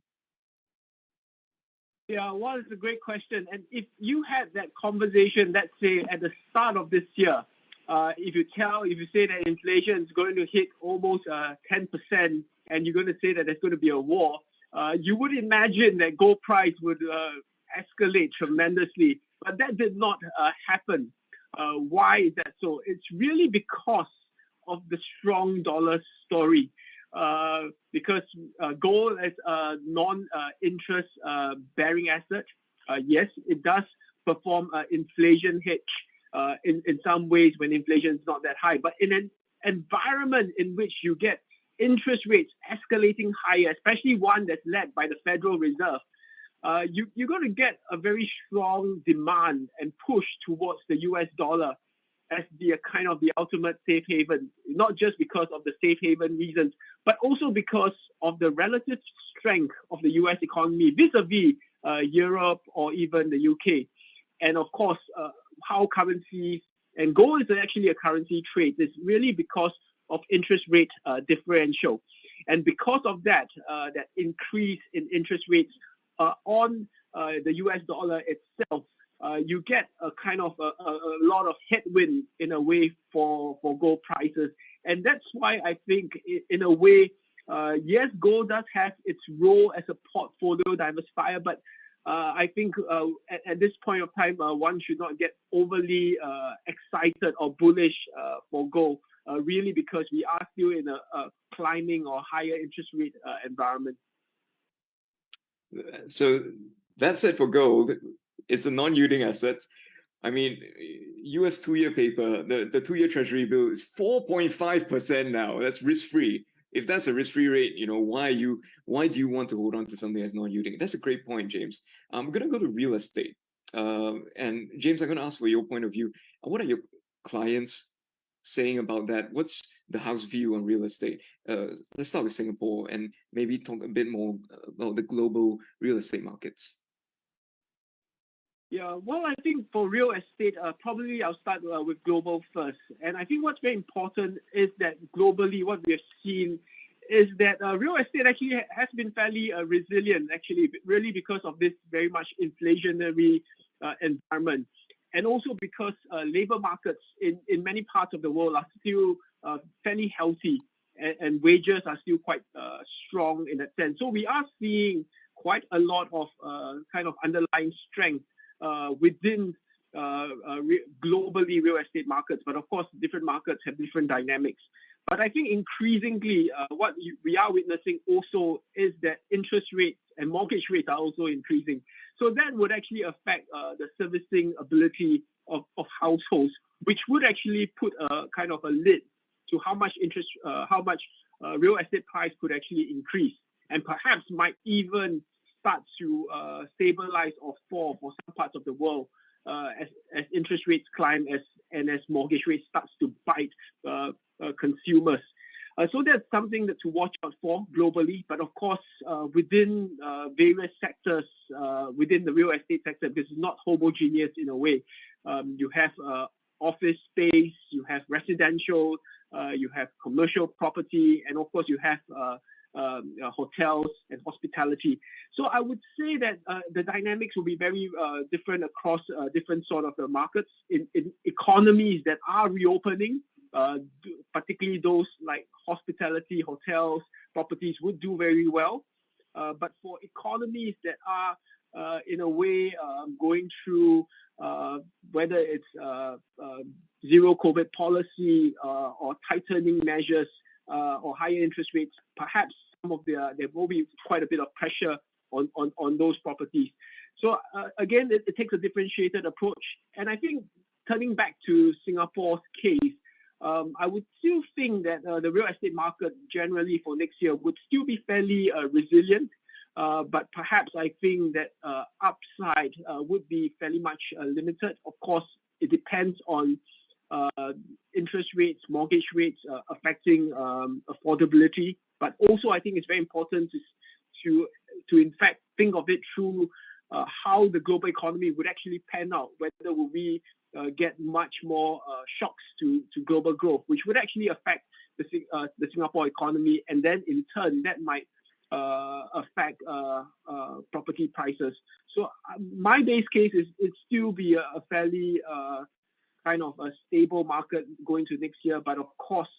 Yeah, well, it's a great question. And if you had that conversation, let's say at the start of this year, if you say that inflation is going to hit almost 10%, and you're going to say that there's going to be a war, you would imagine that gold price would escalate tremendously. But that did not happen. Why is that so? It's really because of the strong dollar story. Because gold is a non-interest bearing asset. Yes, it does perform inflation hedge in some ways when inflation is not that high. But in an environment in which you get interest rates escalating higher, especially one that's led by the Federal Reserve, you're going to get a very strong demand and push towards the US dollar as the kind of the ultimate safe haven, not just because of the safe haven reasons, but also because of the relative strength of the US economy vis-a-vis Europe or even the UK. And of course, how currencies, and gold is actually a currency trade, is really because of interest rate differential. And because of that, that increase in interest rates on the US dollar itself, you get a kind of a lot of headwind in a way for gold prices. And that's why I think in a way, yes, gold does have its role as a portfolio diversifier, but I think at this point of time, one should not get overly excited or bullish for gold, really because we are still in a climbing or higher interest rate environment. So that's it for gold. It's a non-yielding asset. I mean, US 2-year paper, the 2-year treasury bill is 4.5% now. That's risk-free. If that's a risk-free rate, you know, why do you want to hold on to something that's non-yielding? That's a great point, James. I'm going to go to real estate. And James, I'm going to ask for your point of view. What are your clients saying about that? What's the house view on real estate? Let's start with Singapore and maybe talk a bit more about the global real estate markets. Yeah, well, I think for real estate, probably I'll start with global first. And I think what's very important is that globally, what we have seen is that real estate actually has been fairly resilient, actually, really because of this very much inflationary environment. And also because labor markets in many parts of the world are still fairly healthy and wages are still quite strong in that sense. So we are seeing quite a lot of kind of underlying strength within globally real estate markets, but of course different markets have different dynamics. But I think increasingly what we are witnessing also is that interest rates and mortgage rates are also increasing. So that would actually affect the servicing ability of households, which would actually put a kind of a lid to how much real estate price could actually increase, and perhaps might even start to stabilize or fall for some parts of the world as interest rates climb and as mortgage rates starts to bite consumers. So that's something to watch out for globally. But of course, within various sectors within the real estate sector, this is not homogeneous in a way. You have office space, you have residential, you have commercial property, and of course you have hotels and hospitality. So I would say that the dynamics will be very different across different sort of markets in economies that are reopening. Particularly those like hospitality, hotels, properties would do very well. But for economies that are in a way going through whether it's zero COVID policy or tightening measures or higher interest rates, perhaps there will be quite a bit of pressure on those properties. So again, it takes a differentiated approach. And I think turning back to Singapore's case, I would still think that the real estate market generally for next year would still be fairly resilient. But perhaps I think that upside would be fairly much limited. Of course, it depends on interest rates, mortgage rates affecting affordability. But also, I think it's very important to in fact think of it through how the global economy would actually pan out. Whether will we get much more shocks to global growth, which would actually affect the Singapore economy, and then in turn that might affect property prices. So my base case is it still be a fairly kind of a stable market going to next year, but of course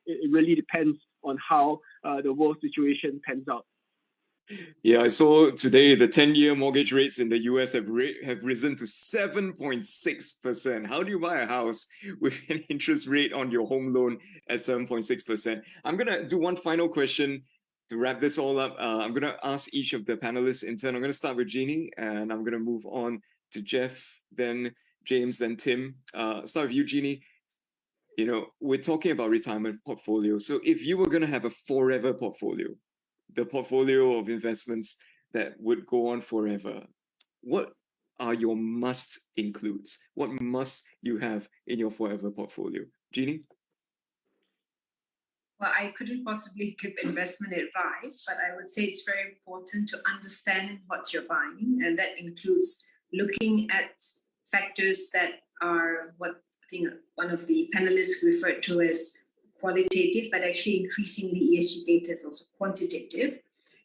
it really depends on how the world situation pans out. Yeah, I saw today the 10-year mortgage rates in the US have risen to 7.6%. How do you buy a house with an interest rate on your home loan at 7.6%? I'm going to do one final question to wrap this all up. I'm going to ask each of the panelists in turn. I'm going to start with Jeannie, and I'm going to move on to Jeff, then James, then Tim. Start with you, Jeannie. You know, we're talking about retirement portfolio. So if you were going to have a forever portfolio, the portfolio of investments that would go on forever, what are your must includes? What must you have in your forever portfolio? Jeannie? Well, I couldn't possibly give investment advice, but I would say it's very important to understand what you're buying. And that includes looking at factors that are what I think one of the panelists referred to as qualitative, but actually increasingly ESG data is also quantitative,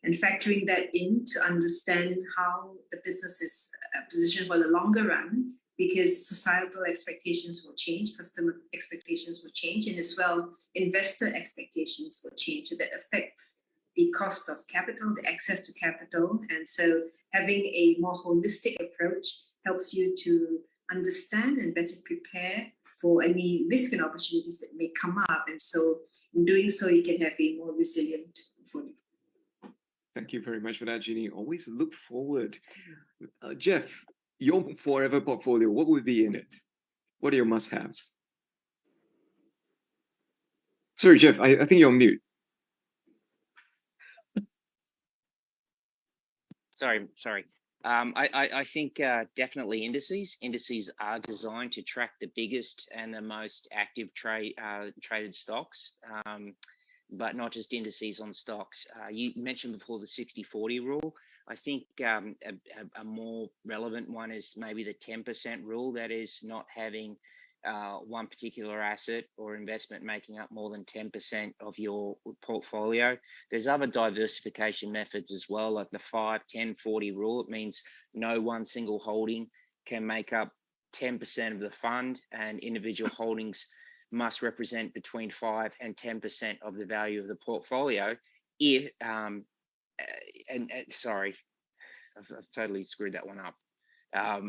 and factoring that in to understand how the business is positioned for the longer run, because societal expectations will change, customer expectations will change, and as well, investor expectations will change. So that affects the cost of capital, the access to capital. And so having a more holistic approach helps you to understand and better prepare for any risk and opportunities that may come up. And so in doing so, you can have a more resilient portfolio. Thank you very much for that, Jeannie. Always look forward. Jeff, your forever portfolio, what would be in it? What are your must-haves? Sorry, Jeff, I think you're on mute. Sorry. I think definitely indices. Indices are designed to track the biggest and the most active traded stocks, but not just indices on stocks. You mentioned before the 60-40 rule. I think a more relevant one is maybe the 10% rule, that is not having one particular asset or investment making up more than 10% of your portfolio. There's other diversification methods as well, like the 5-10-40 rule. It means no one single holding can make up 10% of the fund, and individual holdings must represent between 5 and 10% of the value of the portfolio. If sorry, I've totally screwed that one up. I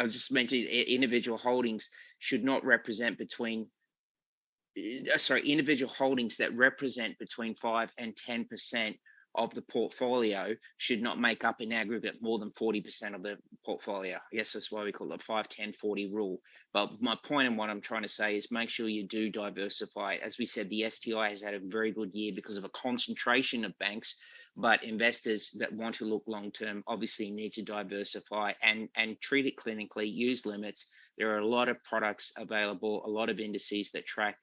was just mentioning individual holdings should not represent between, individual holdings that represent between 5 and 10% of the portfolio should not make up in aggregate more than 40% of the portfolio. I guess that's why we call it the 5-10-40 rule. But my point and what I'm trying to say is make sure you do diversify. As we said, the STI has had a very good year because of a concentration of banks, but investors that want to look long-term obviously need to diversify and treat it clinically, use limits. There are a lot of products available, a lot of indices that track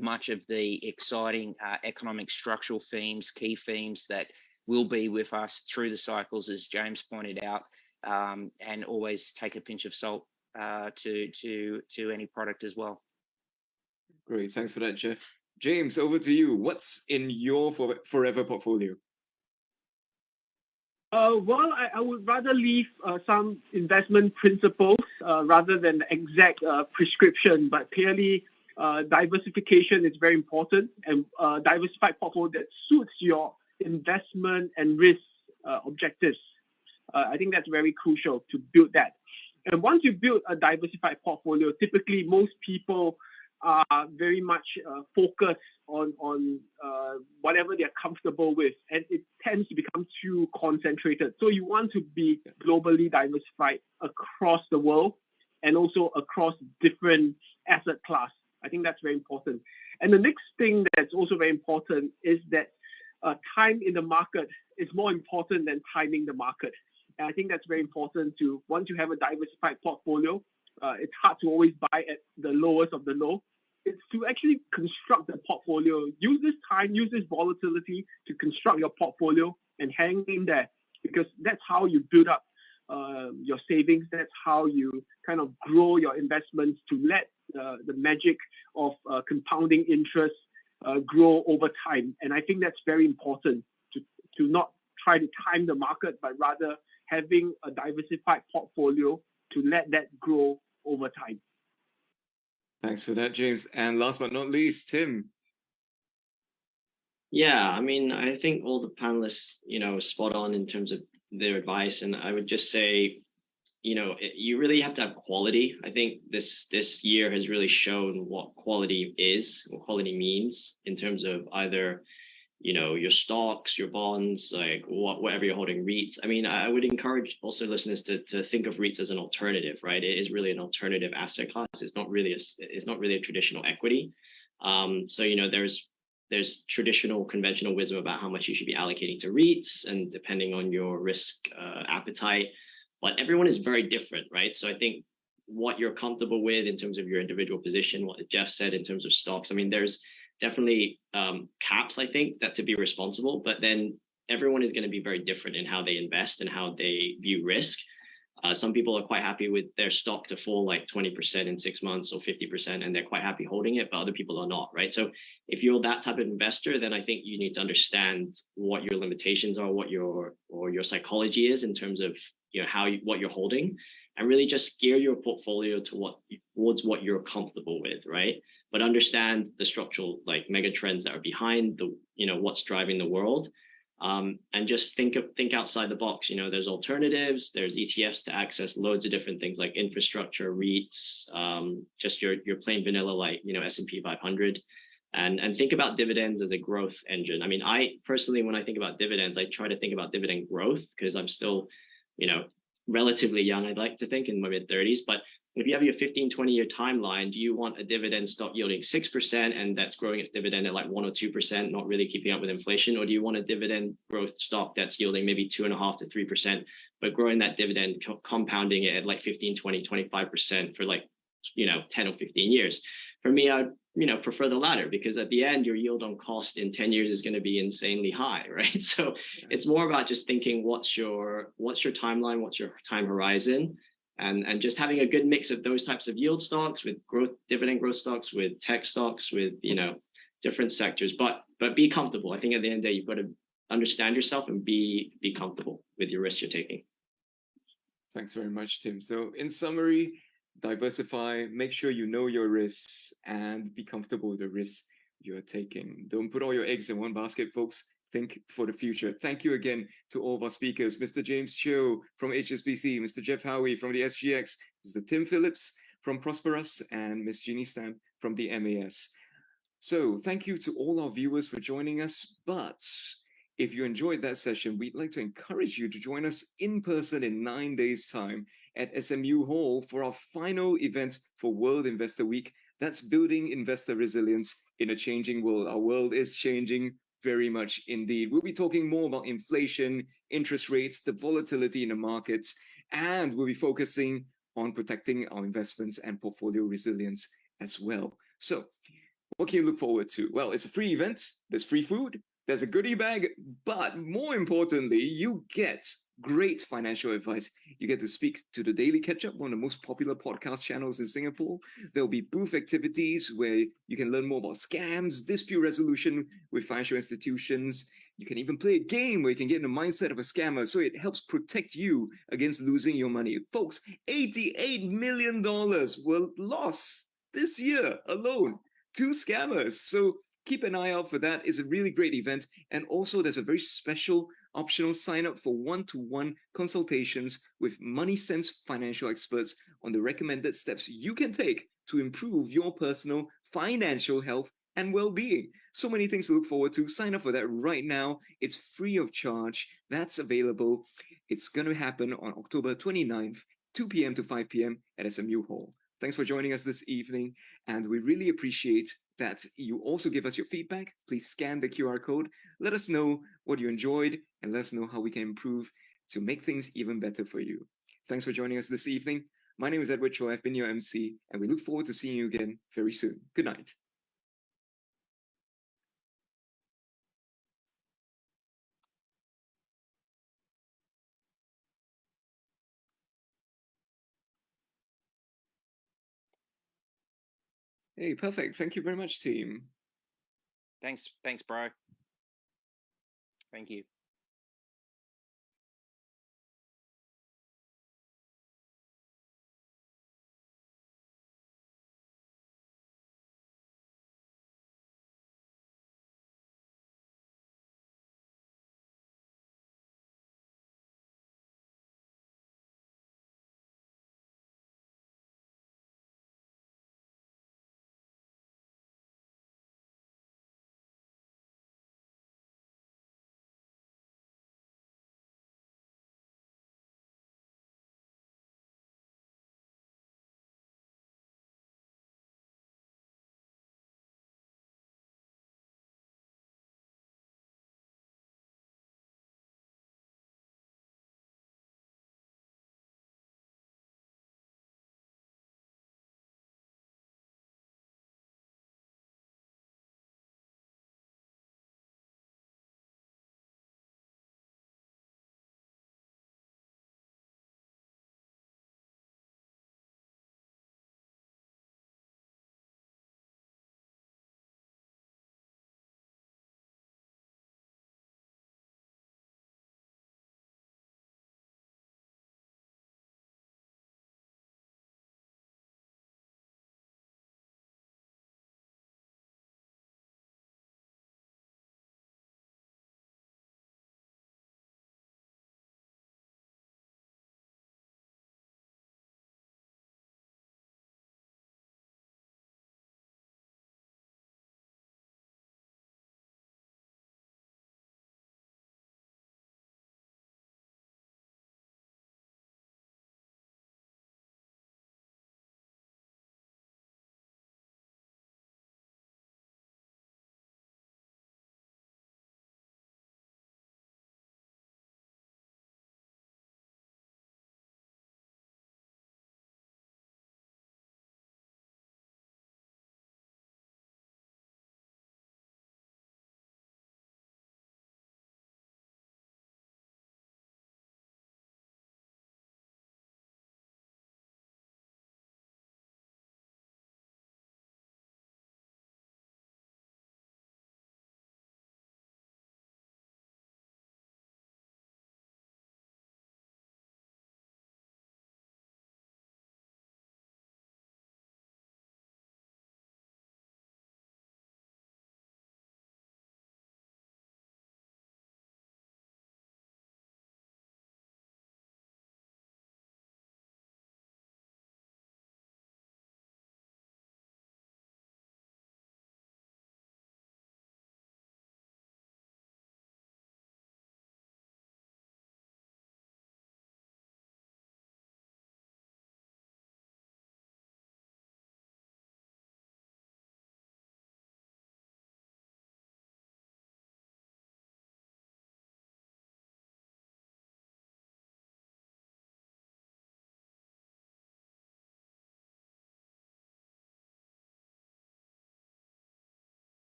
much of the exciting economic structural themes, key themes that will be with us through the cycles, as James pointed out, and always take a pinch of salt to any product as well. Great, thanks for that, Jeff. James, over to you. What's in your forever portfolio? Well, I would rather leave some investment principles rather than exact prescription, but clearly diversification is very important, and diversified portfolio that suits your investment and risk objectives. I think that's very crucial to build that. And once you build a diversified portfolio, typically most people are very much focused on whatever they're comfortable with, and it tends to become too concentrated. So you want to be globally diversified across the world and also across different asset class. I think that's very important. And the next thing that's also very important is that time in the market is more important than timing the market. And I think that's very important to, once you have a diversified portfolio, it's hard to always buy at the lowest of the low. It's to actually construct the portfolio, use this time, use this volatility to construct your portfolio and hang in there, because that's how you build up your savings. That's how you kind of grow your investments to let the magic of compounding interest grow over time. And I think that's very important to not try to time the market, but rather having a diversified portfolio to let that grow over time. Thanks for that, James. And last but not least, Tim. Yeah, I mean, I think all the panelists, spot on in terms of their advice. And I would just say, you really have to have quality. I think this year has really shown what quality is, what quality means in terms of either, your stocks, your bonds, like whatever you're holding, REITs. I mean, I would encourage also listeners to think of REITs as an alternative, right? It is really an alternative asset class. It's not really a traditional equity. So, there's traditional conventional wisdom about how much you should be allocating to REITs and depending on your risk appetite, but everyone is very different, right? So I think what you're comfortable with in terms of your individual position, what Jeff said in terms of stocks, I mean, there's definitely caps, I think, that to be responsible, but then everyone is going to be very different in how they invest and how they view risk. Some people are quite happy with their stock to fall like 20% in 6 months or 50%, and they're quite happy holding it, but other people are not, right? So if you're that type of investor, then I think you need to understand what your limitations are, what your psychology is in terms of what you're holding, and really just gear your portfolio towards what you're comfortable with, right? But understand the structural mega trends that are behind what's driving the world. And just think outside the box. There's alternatives, there's ETFs to access loads of different things like infrastructure, REITs, just your plain vanilla S&P 500, and think about dividends as a growth engine. I mean, I personally, when I think about dividends, I try to think about dividend growth because I'm still, relatively young, I'd like to think, in my mid-30s. But if you have your 15, 20-year timeline, do you want a dividend stock yielding 6% and that's growing its dividend at 1 or 2%, not really keeping up with inflation? Or do you want a dividend growth stock that's yielding maybe 2.5 to 3%, but growing that dividend, compounding it at 15, 20, 25% for 10 or 15 years? For me, I prefer the latter, because at the end, your yield on cost in 10 years is going to be insanely high, right? So it's more about just thinking what's your timeline, what's your time horizon, and just having a good mix of those types of yield stocks with dividend growth stocks, with tech stocks, with different sectors, but be comfortable. I think at the end of the day, you've got to understand yourself and be comfortable with your risk you're taking. Thanks very much, Tim. So in summary, diversify, make sure you know your risks, and be comfortable with the risks you're taking. Don't put all your eggs in one basket, folks. Think for the future. Thank you again to all of our speakers, Mr. James Cho from HSBC, Mr. Jeff Howie from the SGX, Mr. Tim Phillips from Prosperous, and Ms. Jeannie Stam from the MAS. So thank you to all our viewers for joining us. But if you enjoyed that session, we'd like to encourage you to join us in person in 9 days' time at SMU Hall for our final event for World Investor Week. That's Building Investor Resilience in a Changing World. Our world is changing very much indeed. We'll be talking more about inflation, interest rates, the volatility in the markets, and we'll be focusing on protecting our investments and portfolio resilience as well. So what can you look forward to? Well, it's a free event, there's free food, there's a goodie bag, but more importantly, you get great financial advice. You get to speak to the Daily Catch-Up, one of the most popular podcast channels in Singapore. There'll be booth activities where you can learn more about scams, dispute resolution with financial institutions. You can even play a game where you can get in the mindset of a scammer, so it helps protect you against losing your money. Folks, $88 million were lost this year alone. 2 scammers. So keep an eye out for that. It's a really great event. And also there's a very special optional sign up for one-to-one consultations with MoneySense financial experts on the recommended steps you can take to improve your personal financial health and well-being. So many things to look forward to. Sign up for that right now. It's free of charge. That's available. It's going to happen on October 29th, 2 p.m. to 5 p.m. at SMU Hall. Thanks for joining us this evening, and we really appreciate that you also give us your feedback. Please scan the QR code. Let us know what you enjoyed, and let us know how we can improve to make things even better for you. Thanks for joining us this evening. My name is Edward Choi. I've been your MC, and we look forward to seeing you again very soon. Good night. Hey, perfect. Thank you very much, team. Thanks, bro. Thank you.